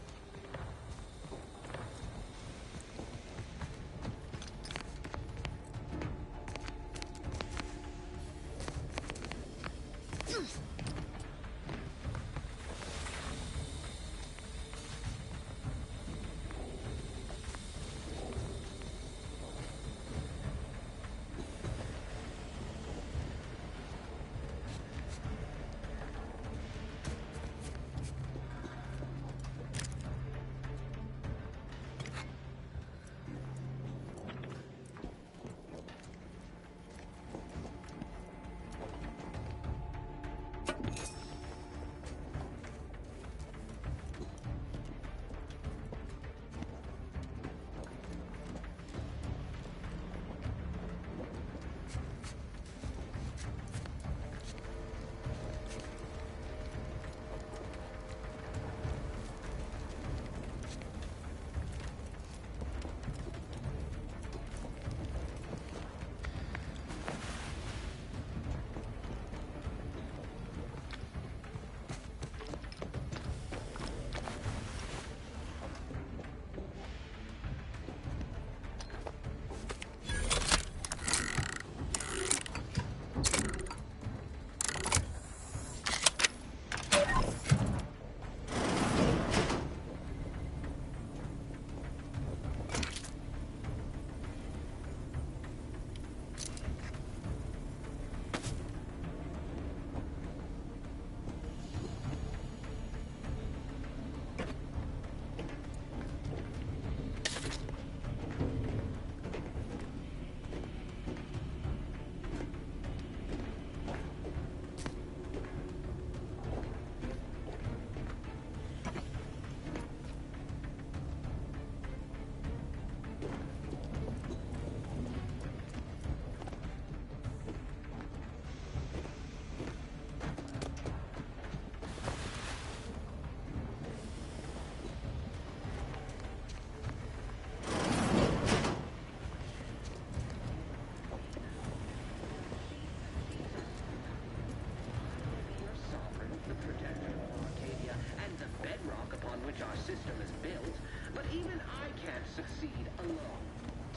Our system is built, but even I can't succeed alone.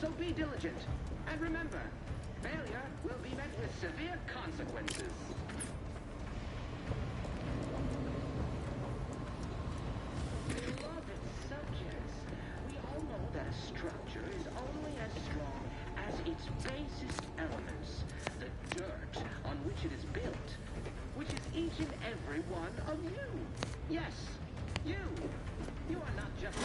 So be diligent, and remember, failure will be met with severe consequences. Beloved subjects, we all know that a structure is only as strong as its basest elements, the dirt on which it is built, which is each and every one of you. Yes, You! You are not just...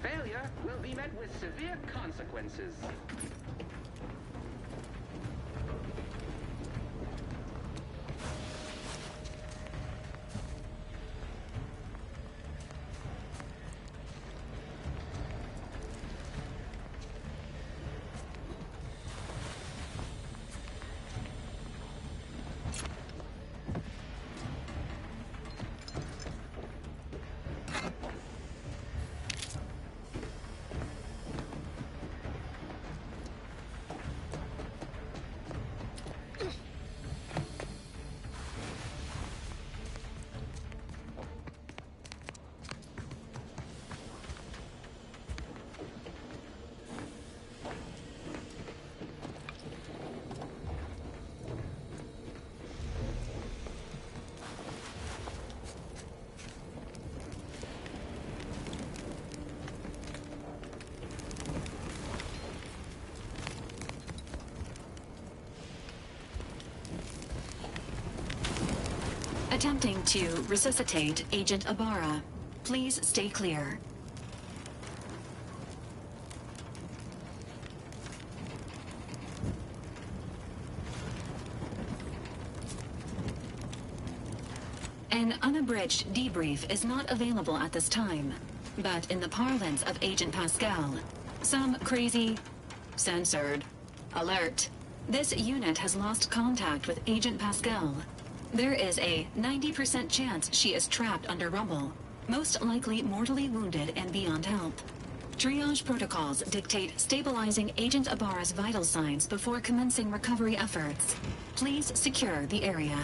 Failure will be met with severe consequences. Attempting to resuscitate Agent Ibarra. Please stay clear. An unabridged debrief is not available at this time, but in the parlance of Agent Pascal, some crazy, censored, alert. This unit has lost contact with Agent Pascal. There is a 90% chance she is trapped under rubble, most likely mortally wounded and beyond help. Triage protocols dictate stabilizing Agent Ibarra's vital signs before commencing recovery efforts. Please secure the area.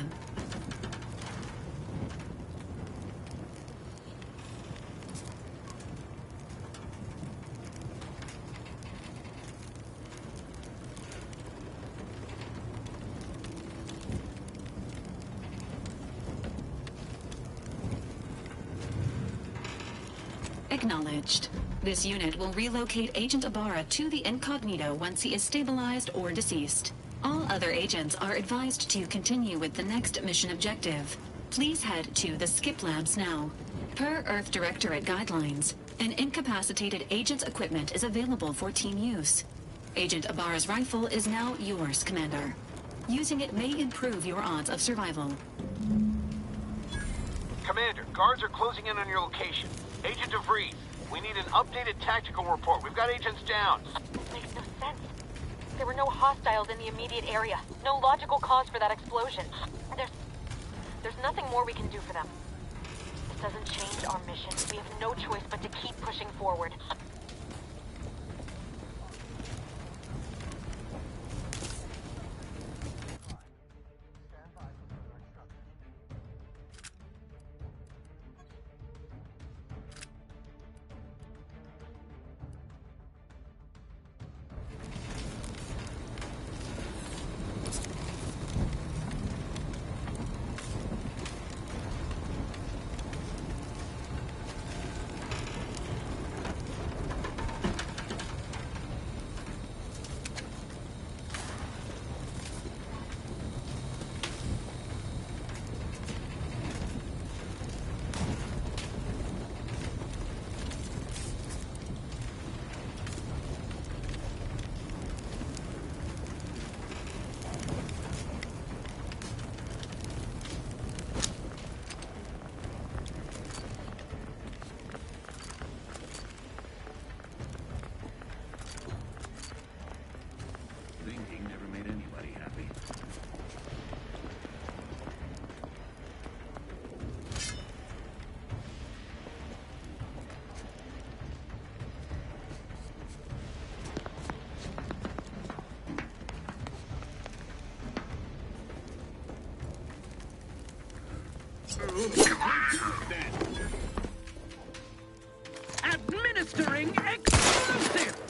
Acknowledged. This unit will relocate Agent Ibarra to the incognito once he is stabilized or deceased. All other agents are advised to continue with the next mission objective. Please head to the Skip Labs now. Per Earth Directorate guidelines, an incapacitated agent's equipment is available for team use. Agent Ibarra's rifle is now yours, Commander. Using it may improve your odds of survival. Commander, guards are closing in on your location. Agent DeVries, we need an updated tactical report. We've got agents down. Makes no sense. There were no hostiles in the immediate area. No logical cause for that explosion. There's nothing more we can do for them. This doesn't change our mission. We have no choice but to keep pushing forward. Administering explosive!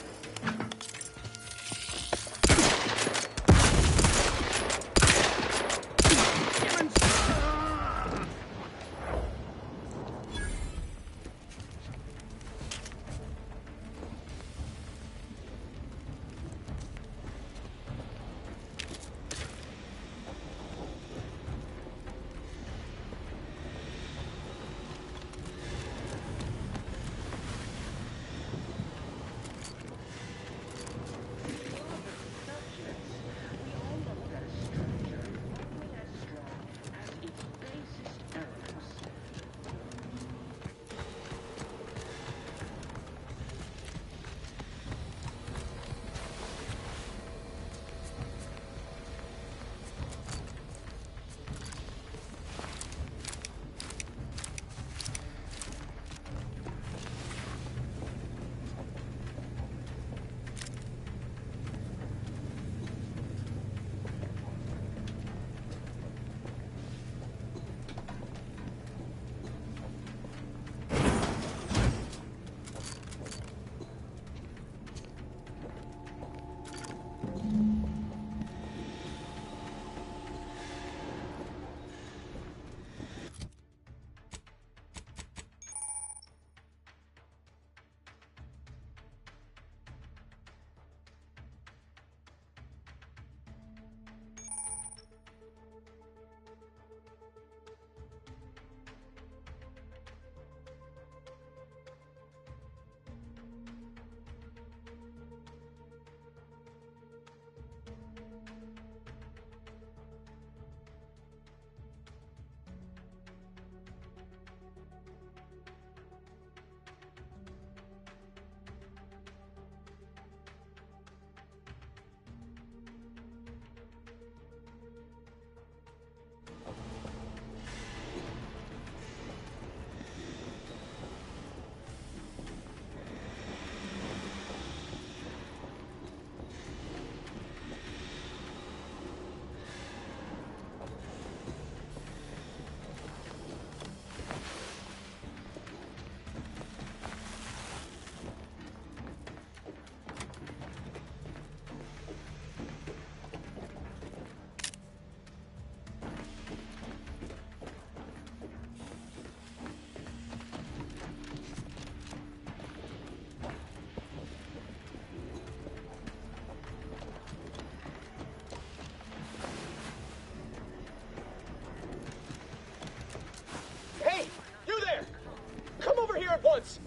at once!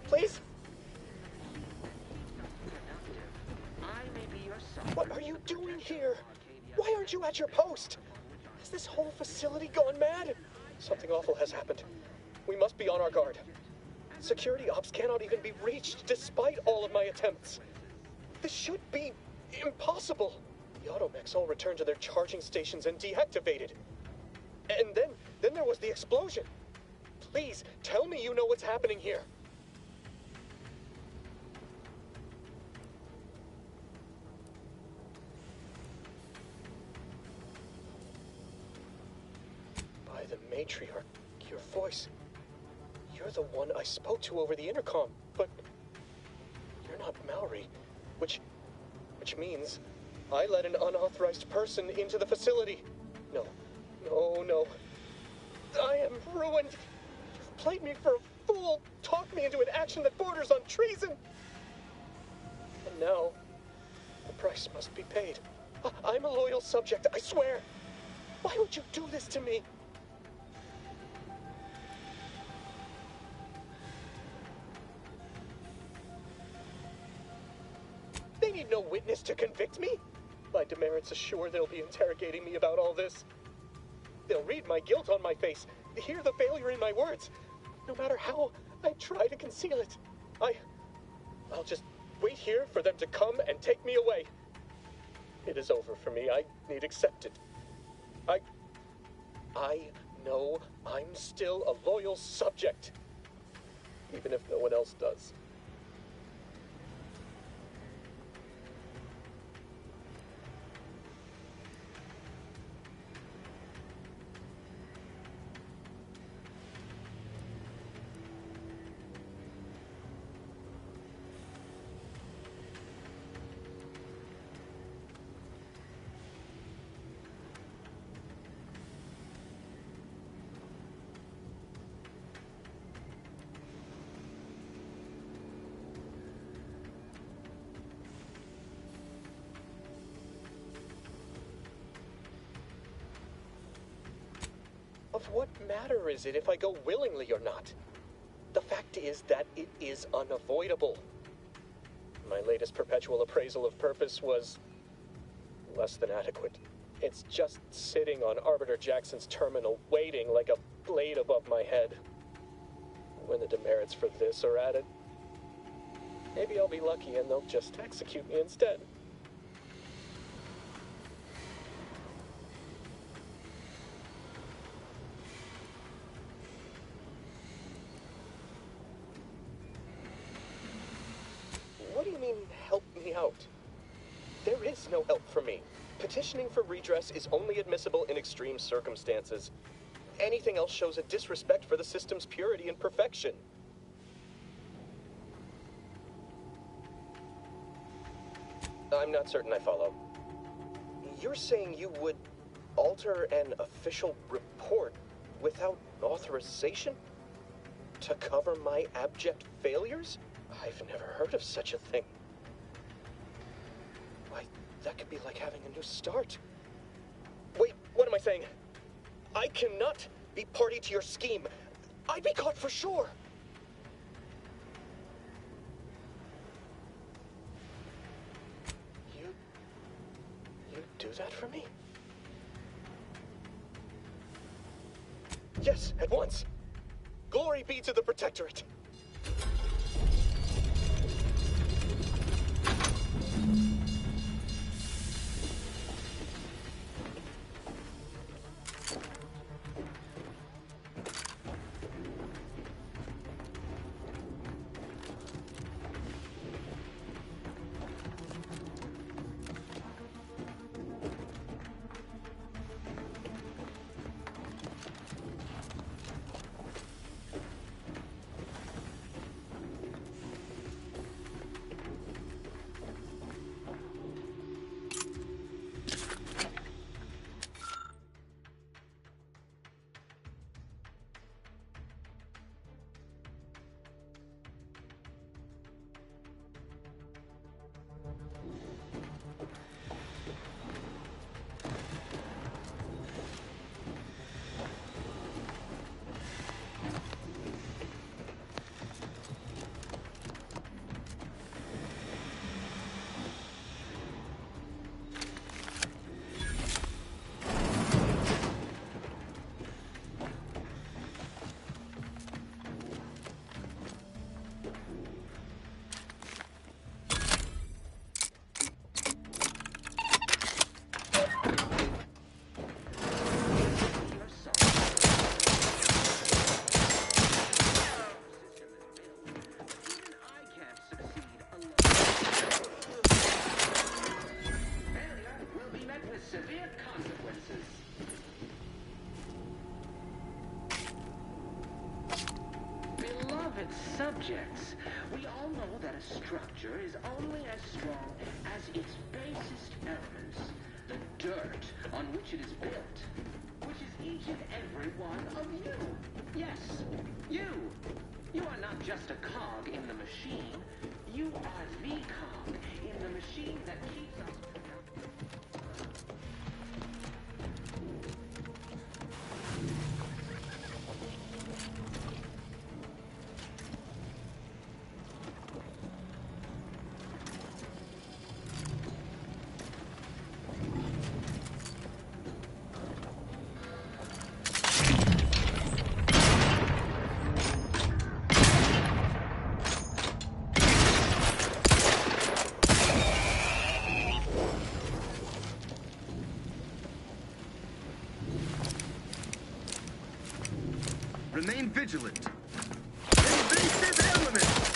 Please? What are you doing here? Why aren't you at your post? Has this whole facility gone mad? Something awful has happened. We must be on our guard. Security ops cannot even be reached despite all of my attempts. This should be impossible. The automechs all returned to their charging stations and deactivated. And then there was the explosion. Please, tell me you know what's happening here. By the matriarch, your voice. You're the one I spoke to over the intercom, but you're not Maori, which means I let an unauthorized person into the facility. No. I am ruined. You've played me for a fool, talked me into an action that borders on treason. And now, the price must be paid. I'm a loyal subject, I swear. Why would you do this to me? They need no witness to convict me. My demerits assure they'll be interrogating me about all this. They'll read my guilt on my face, hear the failure in my words. No matter how I try to conceal it, I'll just wait here for them to come and take me away. It is over for me. I need accepted. I know I'm still a loyal subject, even if no one else does. Of what matter is it if I go willingly or not? The fact is that it is unavoidable. My latest perpetual appraisal of purpose was less than adequate. It's just sitting on Arbiter Jackson's terminal, waiting like a blade above my head. When the demerits for this are added, maybe I'll be lucky and they'll just execute me instead. What do you mean, help me out? There is no help for me. Petitioning for redress is only admissible in extreme circumstances. Anything else shows a disrespect for the system's purity and perfection. I'm not certain I follow. You're saying you would alter an official report without authorization? To cover my abject failures? I've never heard of such a thing. Why, that could be like having a new start. Wait, what am I saying? I cannot be party to your scheme. I'd be caught for sure. You do that for me? Yes, at once. Glory be to the Protectorate. Subjects, we all know that a structure is only as strong as its basest elements, the dirt on which it is built, which is each and every one of you. Yes, you. You are not just a cog in the machine. You are the cog in the machine that keeps us productive. Remain vigilant. Invasive element!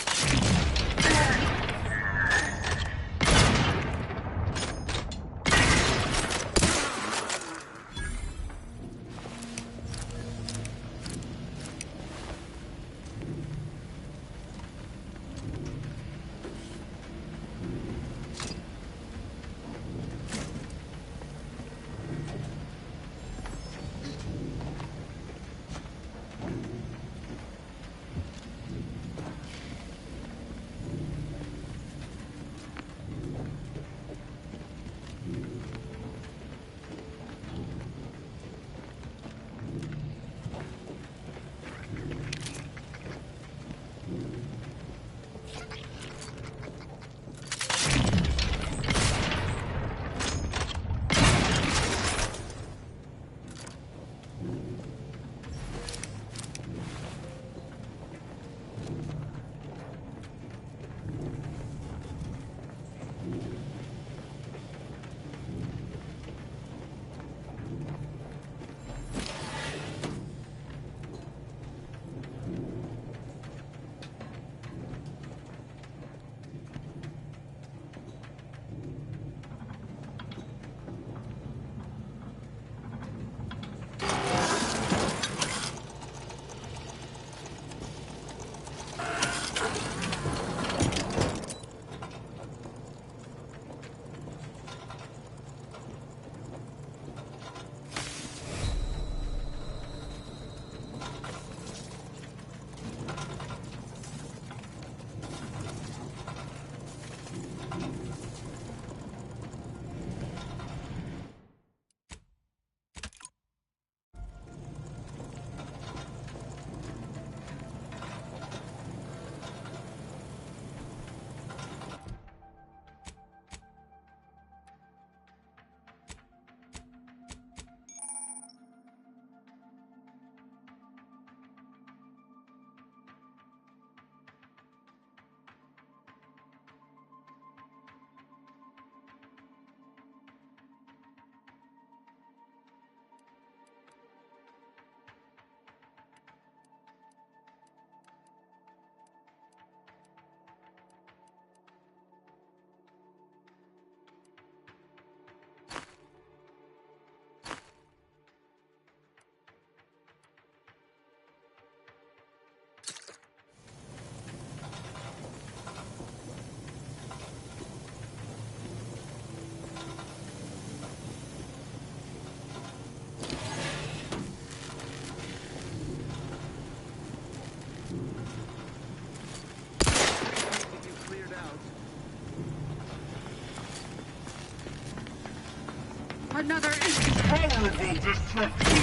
Another intolerable destruction!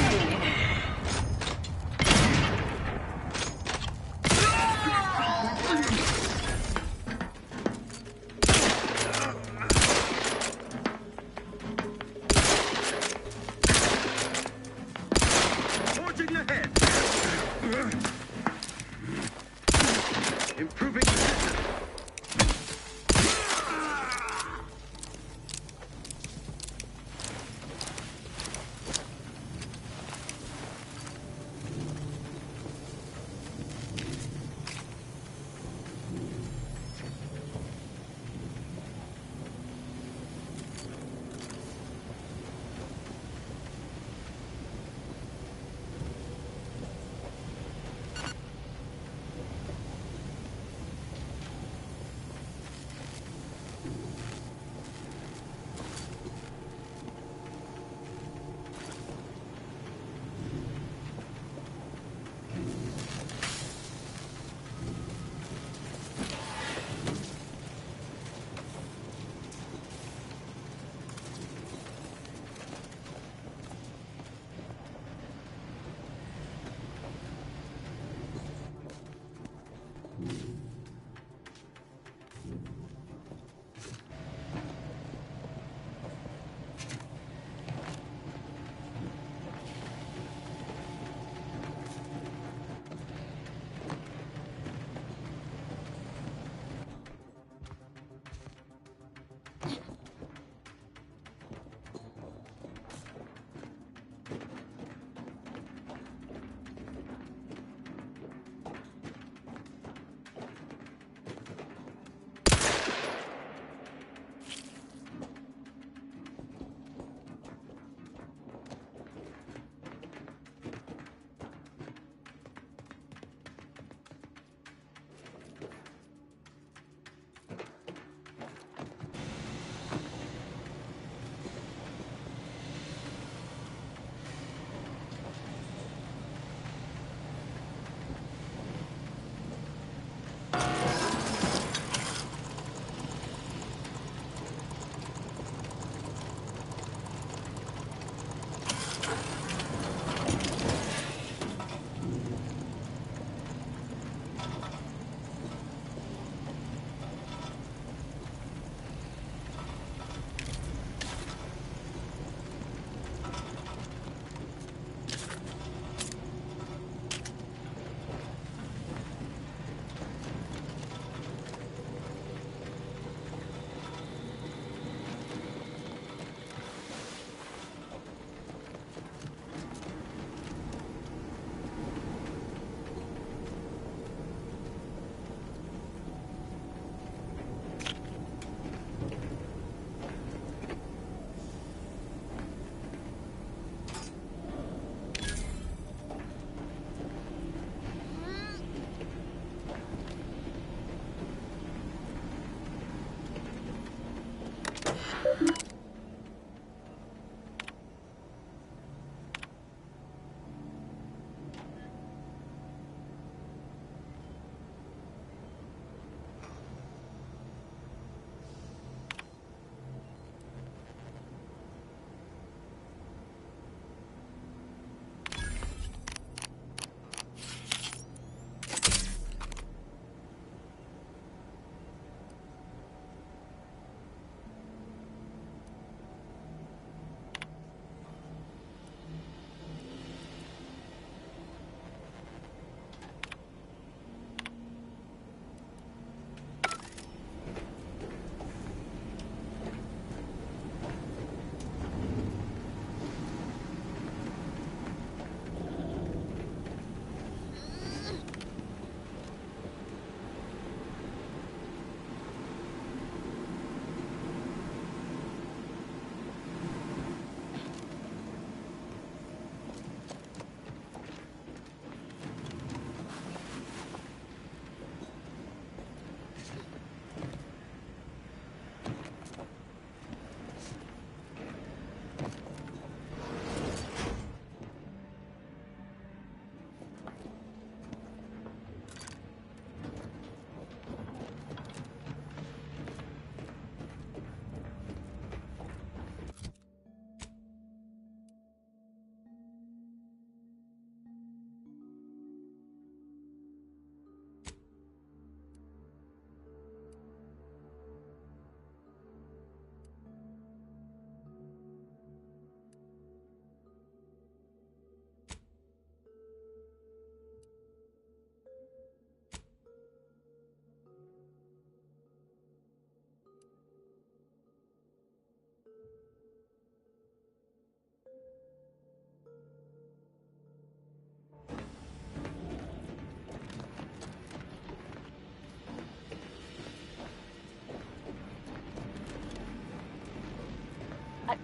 Forging ahead! Improving the system!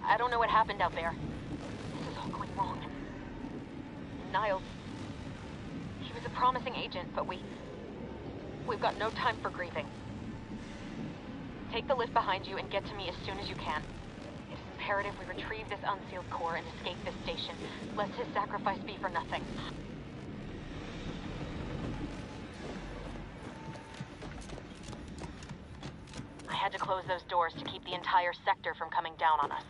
I don't know what happened out there. This is all going wrong. Niles, he was a promising agent, but we've got no time for grieving. Take the lift behind you and get to me as soon as you can. It's imperative we retrieve this unsealed core and escape this station, lest his sacrifice be for nothing. I had to close those doors to keep the entire sector from coming down on us.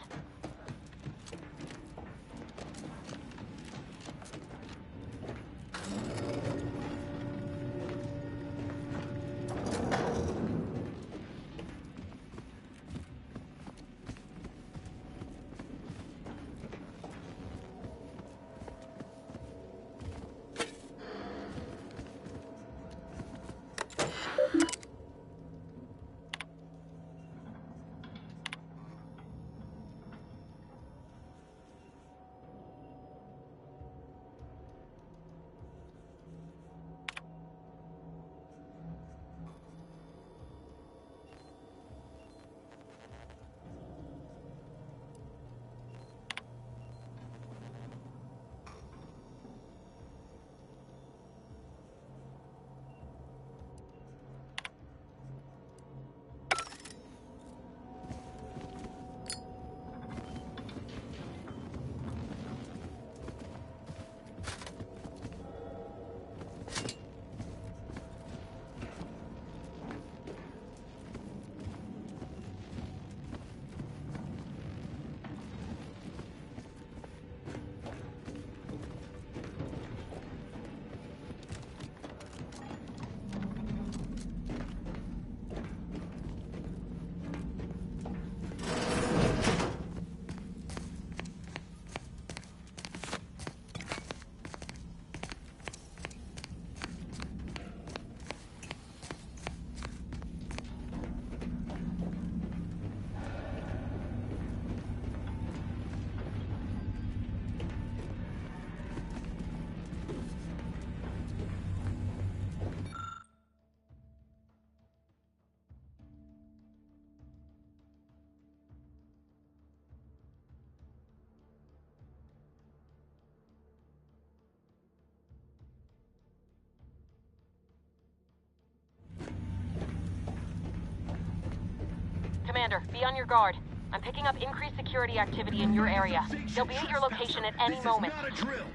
Commander, be on your guard. I'm picking up increased security activity in your area. They'll be at your location at any moment. This is not a drill!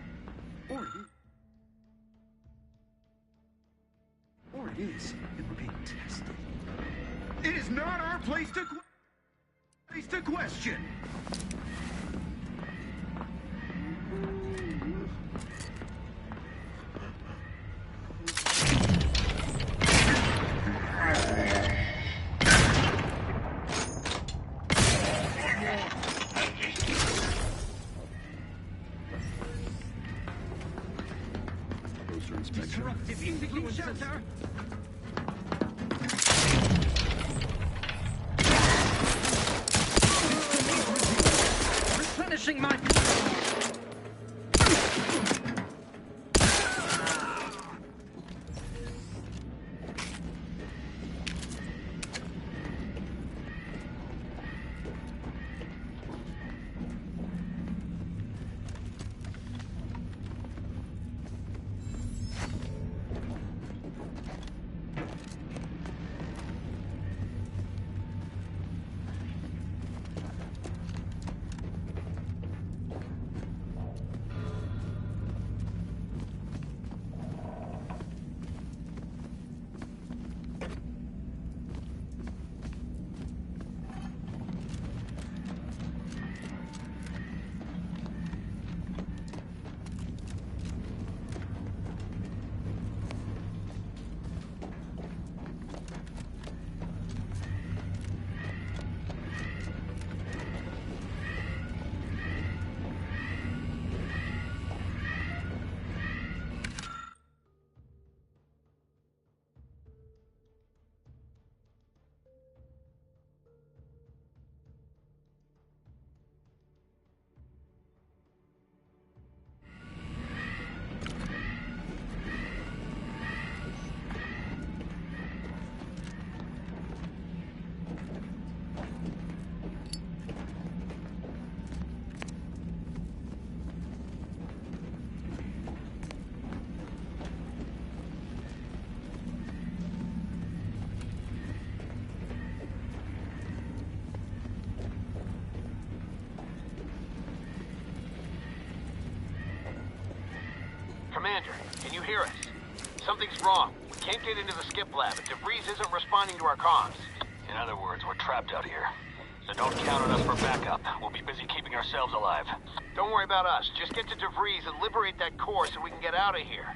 Or it is, and we're being tested. It is not our place to question! Disruptive influences. Replenishing my... Commander, can you hear us? Something's wrong. We can't get into the skip lab, and DeVries isn't responding to our comms. In other words, we're trapped out here. So don't count on us for backup. We'll be busy keeping ourselves alive. Don't worry about us. Just get to DeVries and liberate that core so we can get out of here.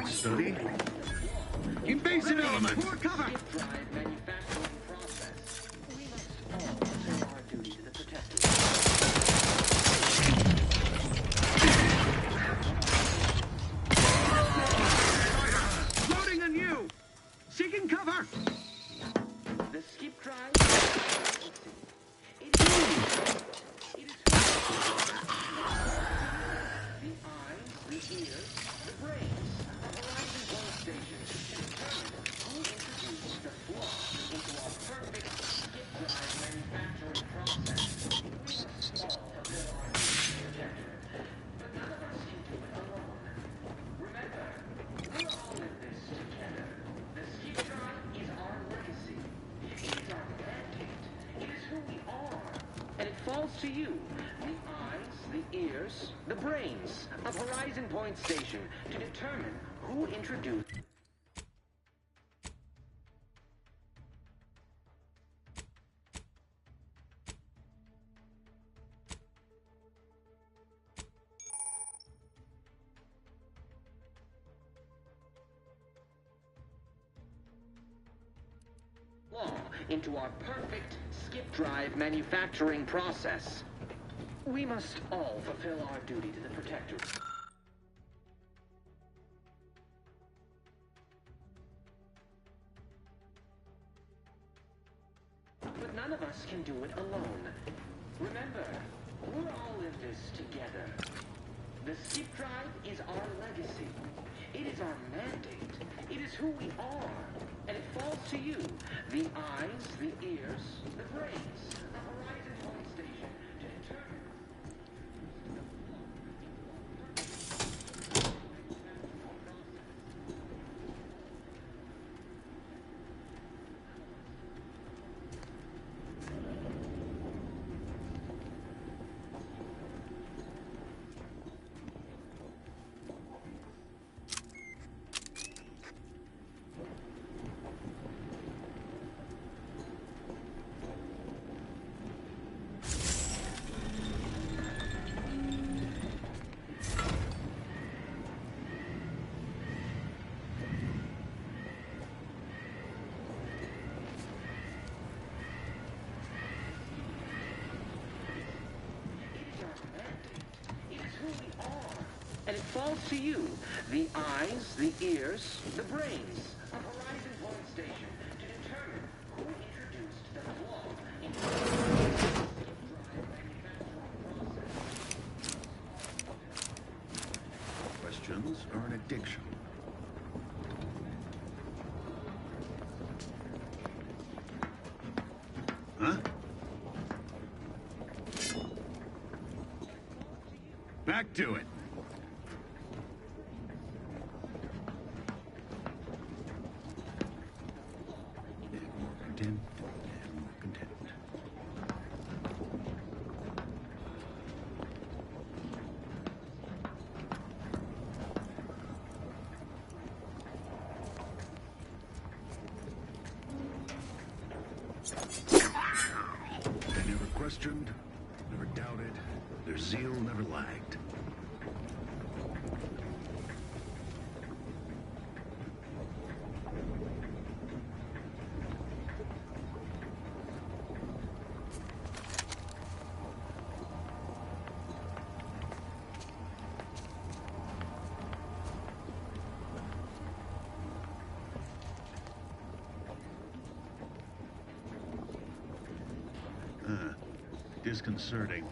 Study. Invasive element. For cover. Loading on you. Seeking cover. The skip drive. falls to you, the eyes, the ears, the brains of Horizon Point Station to determine who introduced... law into our perfect skip drive manufacturing process. We must all fulfill our duty to the Protectors. But none of us can do it alone. Remember, we're all in this together. The skip drive is our legacy. It is our mandate. It is who we are. And it falls to you, the eyes, the ears, the brains, the Horizon Point Station, to determine. And it falls to you, the eyes, the ears, the brains of Horizon Point Station to determine who introduced the flaw into the Questions are an addiction. Huh? Back to it. They never questioned, never doubted, their zeal never lagged. Disconcerting.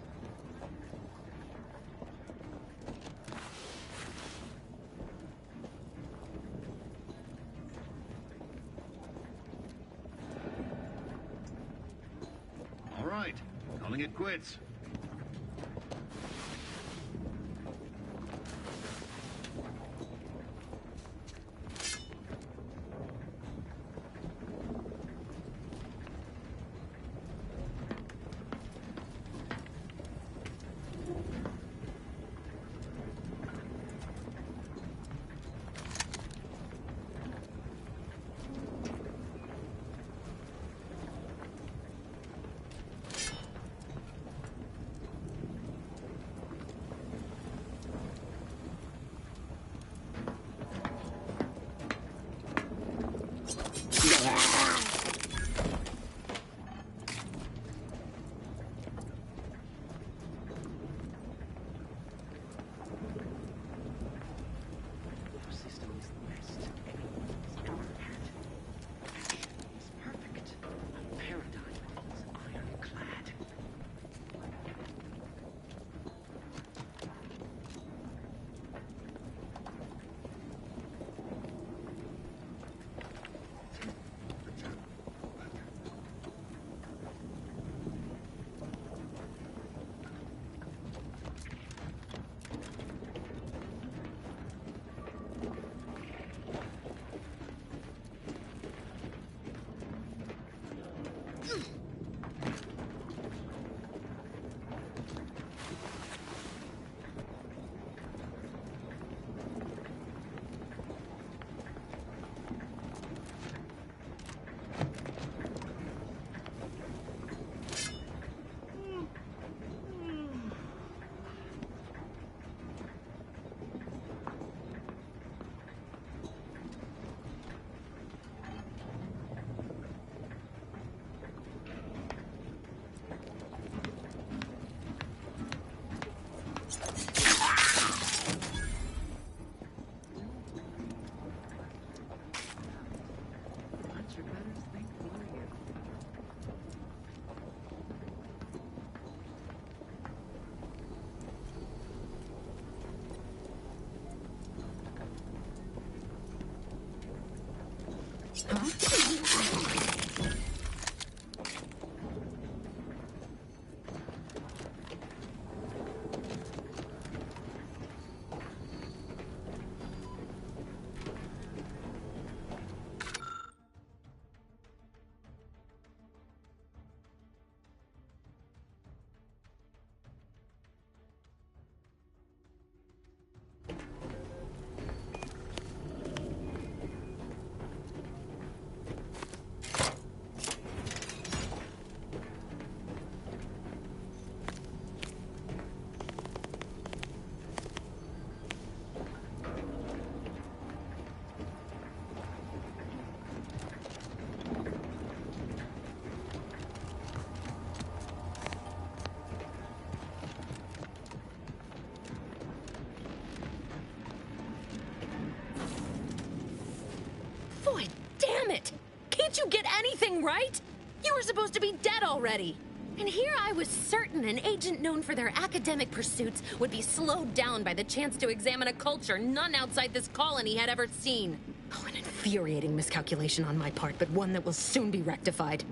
All right, calling it quits. Didn't you get anything right? You were supposed to be dead already. And here I was certain an agent known for their academic pursuits would be slowed down by the chance to examine a culture none outside this colony had ever seen. Oh, an infuriating miscalculation on my part, but one that will soon be rectified.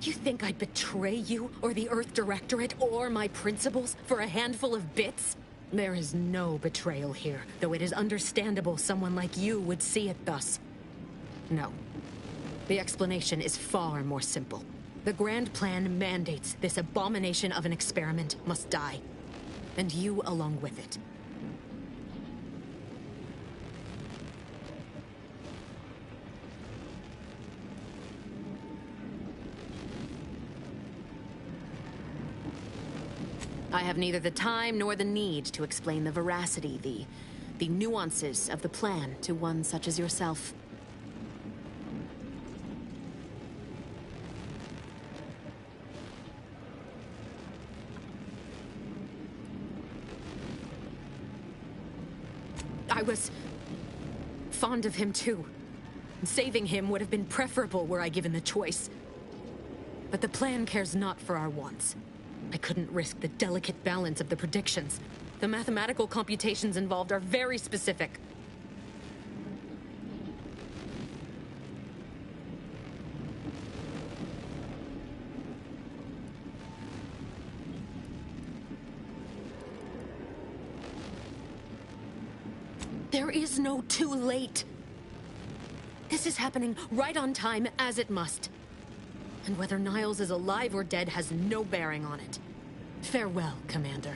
You think I'd betray you, or the Earth Directorate, or my principals for a handful of bits? There is no betrayal here, though it is understandable someone like you would see it thus. No. The explanation is far more simple. The Grand Plan mandates this abomination of an experiment must die. And you along with it. I have neither the time nor the need to explain the veracity, the nuances of the plan to one such as yourself. I was fond of him too. Saving him would have been preferable were I given the choice. But the plan cares not for our wants. I couldn't risk the delicate balance of the predictions. The mathematical computations involved are very specific. There is no too late. This is happening right on time, as it must. And whether Niles is alive or dead has no bearing on it. Farewell, Commander.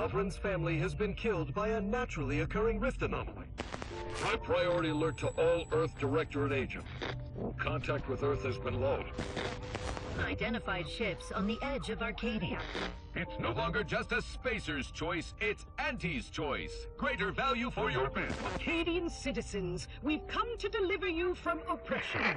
Lovren's family has been killed by a naturally occurring rift anomaly. High priority alert to all Earth Directorate agents. Contact with Earth has been low. Identified ships on the edge of Arcadia. It's no longer just a spacer's choice, it's Auntie's choice. Greater value for your men. Arcadian citizens, we've come to deliver you from oppression.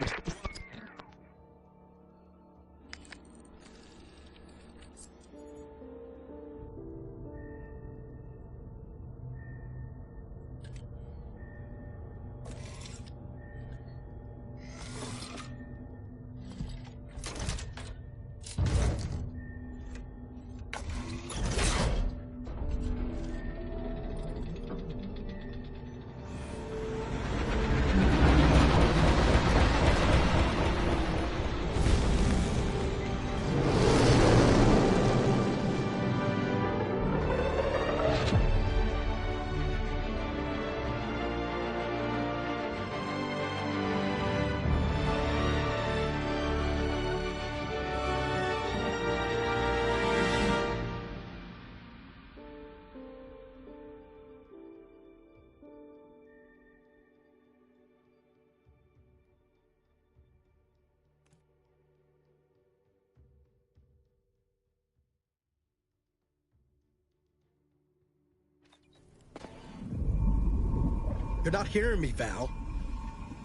You're not hearing me, Val.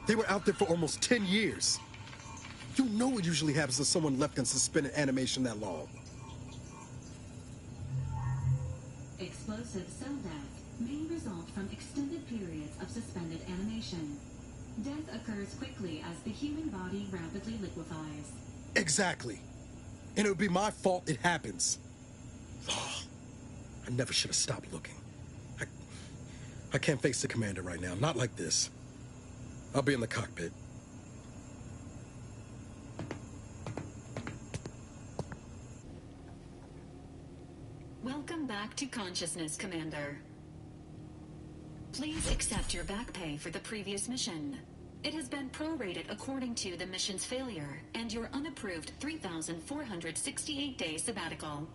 They were out there for almost 10 years. You know what usually happens to someone left in suspended animation that long. Explosive cell death may result from extended periods of suspended animation. Death occurs quickly as the human body rapidly liquefies. Exactly. And it would be my fault it happens. Oh, I never should have stopped looking. I can't face the commander right now, not like this. I'll be in the cockpit. Welcome back to consciousness, Commander. Please accept your back pay for the previous mission. It has been prorated according to the mission's failure and your unapproved 3,468-day sabbatical.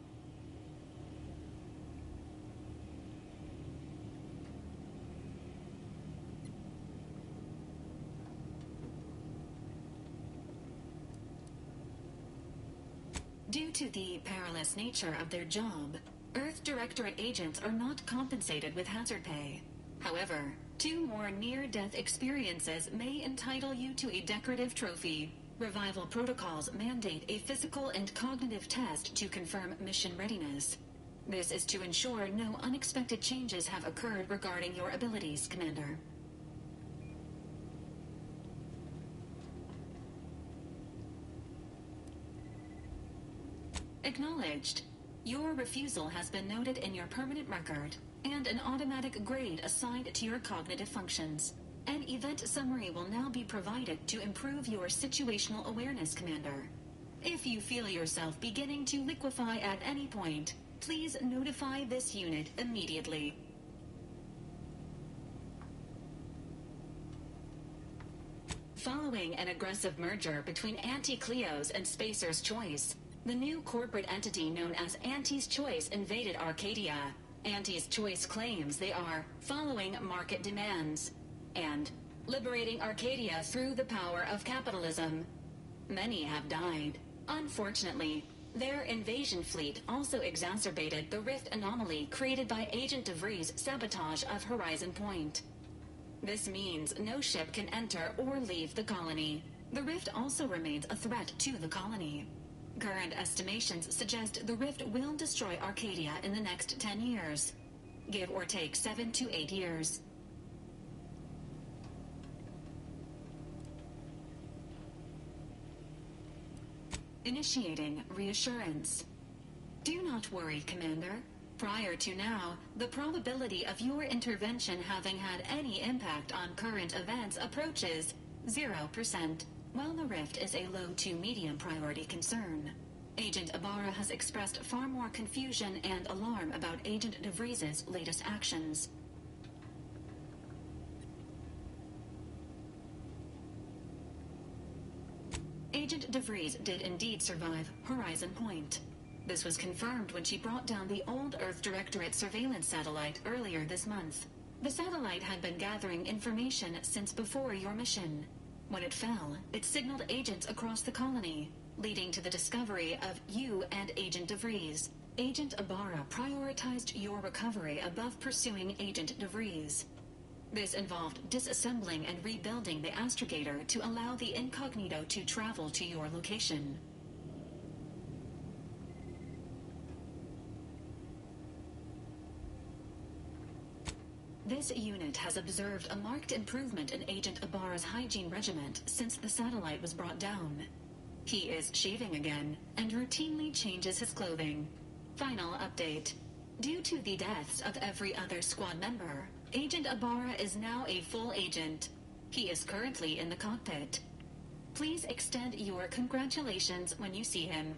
Due to the perilous nature of their job, Earth Directorate agents are not compensated with hazard pay. However, 2 more near-death experiences may entitle you to a decorative trophy. Revival protocols mandate a physical and cognitive test to confirm mission readiness. This is to ensure no unexpected changes have occurred regarding your abilities, Commander. Acknowledged. Your refusal has been noted in your permanent record, and an automatic grade assigned to your cognitive functions. An event summary will now be provided to improve your situational awareness, Commander. If you feel yourself beginning to liquefy at any point, please notify this unit immediately. Following an aggressive merger between Anti-Cleo's and Spacer's Choice, the new corporate entity known as Anti's Choice invaded Arcadia. Anti's Choice claims they are following market demands and liberating Arcadia through the power of capitalism. Many have died. Unfortunately, their invasion fleet also exacerbated the rift anomaly created by Agent DeVries' sabotage of Horizon Point. This means no ship can enter or leave the colony. The rift also remains a threat to the colony. Current estimations suggest the rift will destroy Arcadia in the next 10 years. Give or take 7 to 8 years. Initiating reassurance. Do not worry, Commander. Prior to now, the probability of your intervention having had any impact on current events approaches 0%. While the rift is a low to medium priority concern, Agent Ibarra has expressed far more confusion and alarm about Agent DeVries' latest actions. Agent DeVries did indeed survive Horizon Point. This was confirmed when she brought down the old Earth Directorate surveillance satellite earlier this month. The satellite had been gathering information since before your mission. When it fell, it signaled agents across the colony, leading to the discovery of you and Agent DeVries. Agent Ibarra prioritized your recovery above pursuing Agent DeVries. This involved disassembling and rebuilding the astrogator to allow the incognito to travel to your location. This unit has observed a marked improvement in Agent Ibarra's hygiene regimen since the satellite was brought down. He is shaving again and routinely changes his clothing. Final update. Due to the deaths of every other squad member, Agent Ibarra is now a full agent. He is currently in the cockpit. Please extend your congratulations when you see him.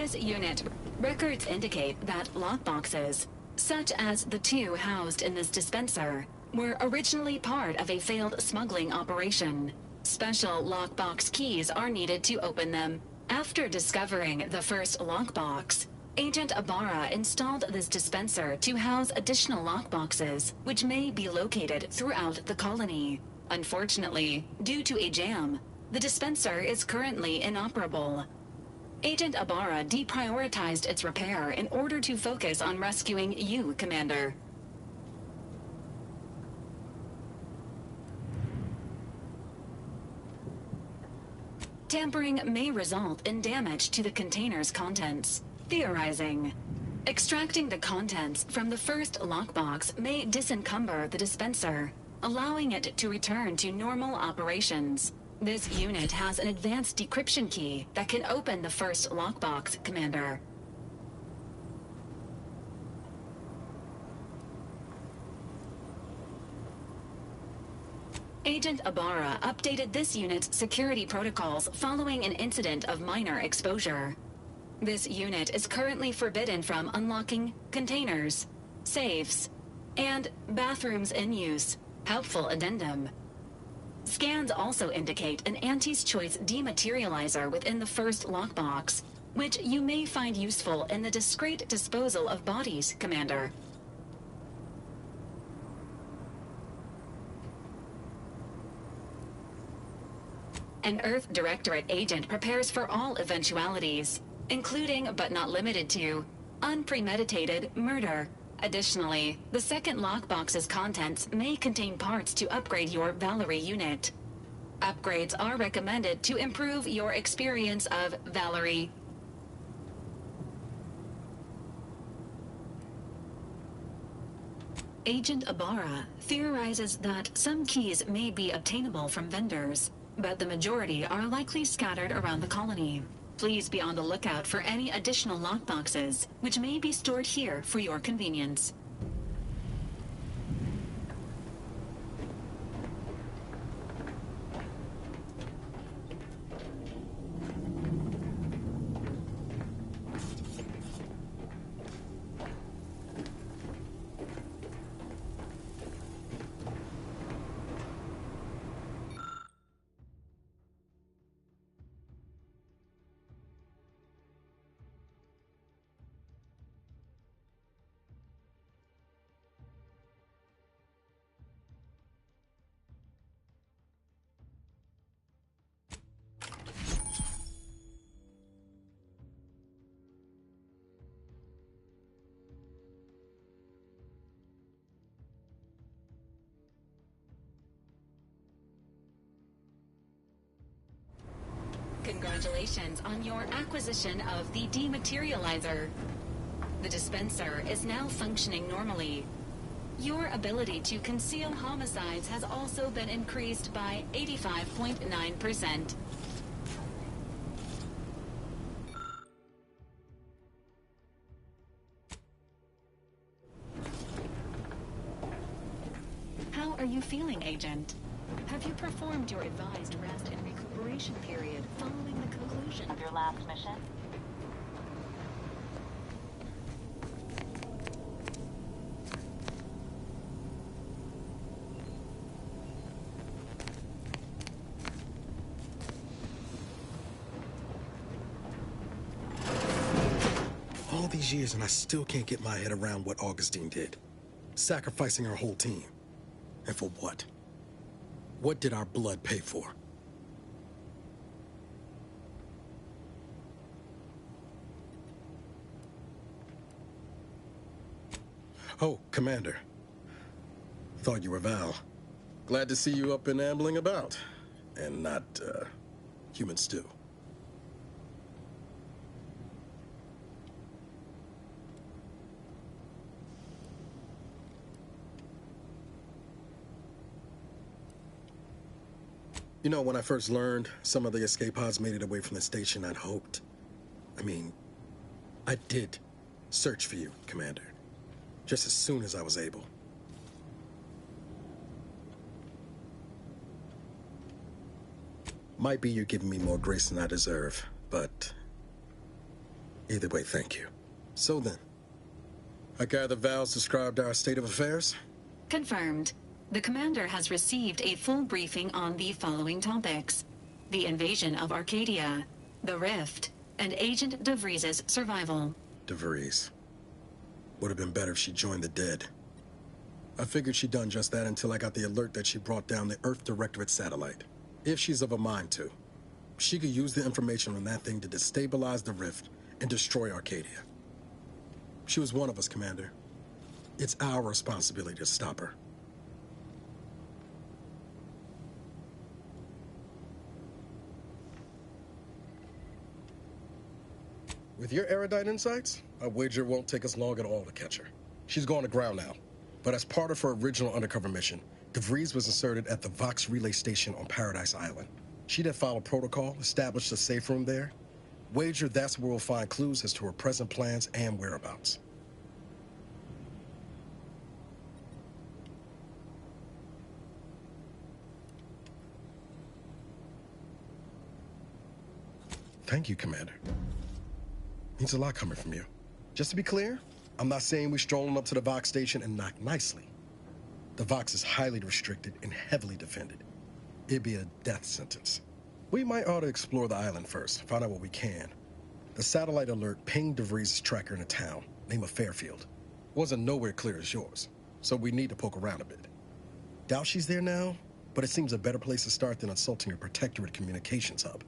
This unit, records indicate that lockboxes, such as the two housed in this dispenser, were originally part of a failed smuggling operation. Special lockbox keys are needed to open them. After discovering the first lockbox, Agent Ibarra installed this dispenser to house additional lockboxes, which may be located throughout the colony. Unfortunately, due to a jam, the dispenser is currently inoperable. Agent Ibarra deprioritized its repair in order to focus on rescuing you, Commander. Tampering may result in damage to the container's contents. Theorizing. Extracting the contents from the first lockbox may disencumber the dispenser, allowing it to return to normal operations. This unit has an advanced decryption key that can open the first lockbox, Commander. Agent Ibarra updated this unit's security protocols following an incident of minor exposure. This unit is currently forbidden from unlocking containers, safes, and bathrooms in use. Helpful addendum. Scans also indicate an Auntie's Choice dematerializer within the first lockbox, which you may find useful in the discreet disposal of bodies, Commander. An Earth Directorate agent prepares for all eventualities, including but not limited to unpremeditated murder. Additionally, the second lockbox's contents may contain parts to upgrade your Valerie unit. Upgrades are recommended to improve your experience of Valerie. Agent Ibarra theorizes that some keys may be obtainable from vendors, but the majority are likely scattered around the colony. Please be on the lookout for any additional lockboxes, which may be stored here for your convenience. Congratulations on your acquisition of the dematerializer. The dispenser is now functioning normally. Your ability to conceal homicides has also been increased by 85.9%. How are you feeling, Agent? Have you performed your advised rest and recuperation period following the conclusion of your last mission? All these years and I still can't get my head around what Augustine did. Sacrificing our whole team. And for what? What did our blood pay for? Oh, Commander. Thought you were Val. Glad to see you up and ambling about. And not, human stew. You know, when I first learned some of the escape pods made it away from the station, I'd hoped. I did search for you, Commander. Just as soon as I was able. Might be you're giving me more grace than I deserve, but Either way, thank you. So then, I gather Val's described our state of affairs? Confirmed. The commander has received a full briefing on the following topics: the invasion of Arcadia, the Rift, and Agent DeVries' survival. DeVries. Would have been better if she joined the dead. I figured she'd done just that until I got the alert that she brought down the Earth Directorate satellite. If she's of a mind to, she could use the information on that thing to destabilize the Rift and destroy Arcadia. She was one of us, Commander. It's our responsibility to stop her. With your erudite insights, I wager it won't take us long at all to catch her. She's gone to ground now, but as part of her original undercover mission, DeVries was inserted at the Vox relay station on Paradise Island. She'd have followed protocol, established a safe room there. Wager that's where we'll find clues as to her present plans and whereabouts. Thank you, Commander. Means a lot coming from you. Just to be clear, I'm not saying we're strolling up to the Vox station and knock nicely. The Vox is highly restricted and heavily defended. It'd be a death sentence. We might ought to explore the island first, find out what we can. The satellite alert pinged DeVries' tracker in a town, name of Fairfield. Wasn't nowhere clear as yours, so we need to poke around a bit. Doubt she's there now, but it seems a better place to start than assaulting your Protectorate communications hub.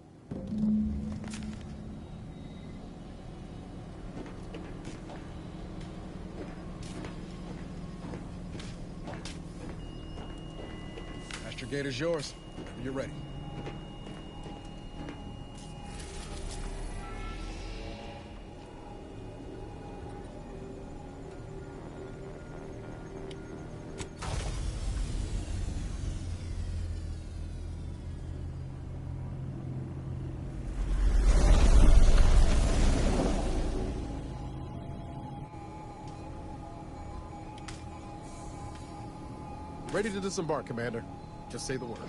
Gator's yours. Whenever you're ready. Ready to disembark, Commander. Just say the word.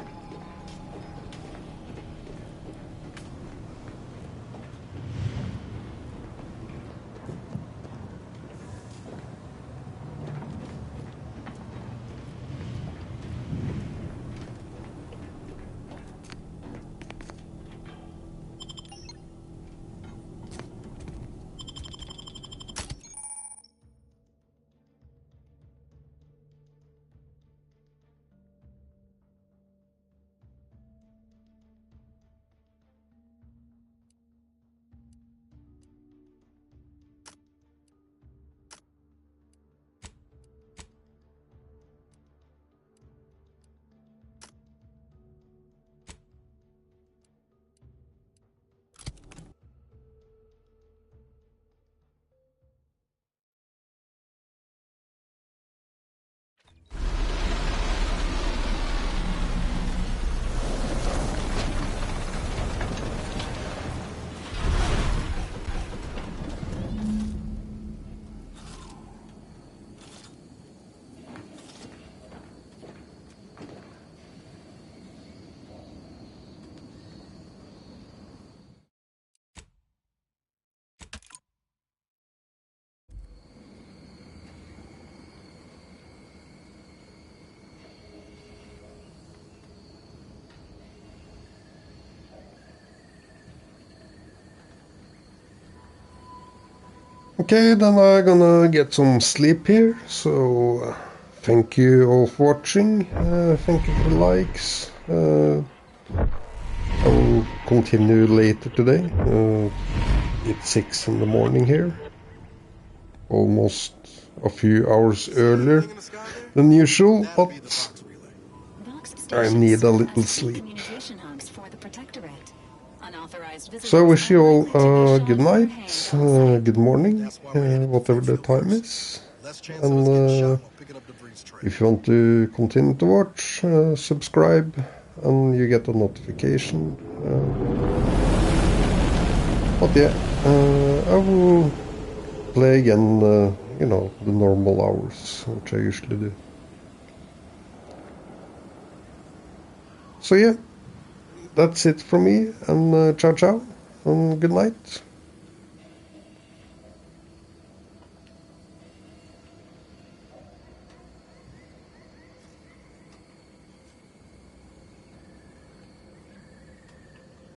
Okay, then I'm gonna get some sleep here, so thank you all for watching, thank you for the likes, I'll continue later today, it's 6 in the morning here, almost a few hours earlier than usual, but I need a little sleep. So I wish you all a good night, good morning, whatever the time is, and if you want to continue to watch, subscribe and you get a notification. But yeah, I will play again, you know, the normal hours, which I usually do. So yeah, that's it from me, and ciao ciao, and good night.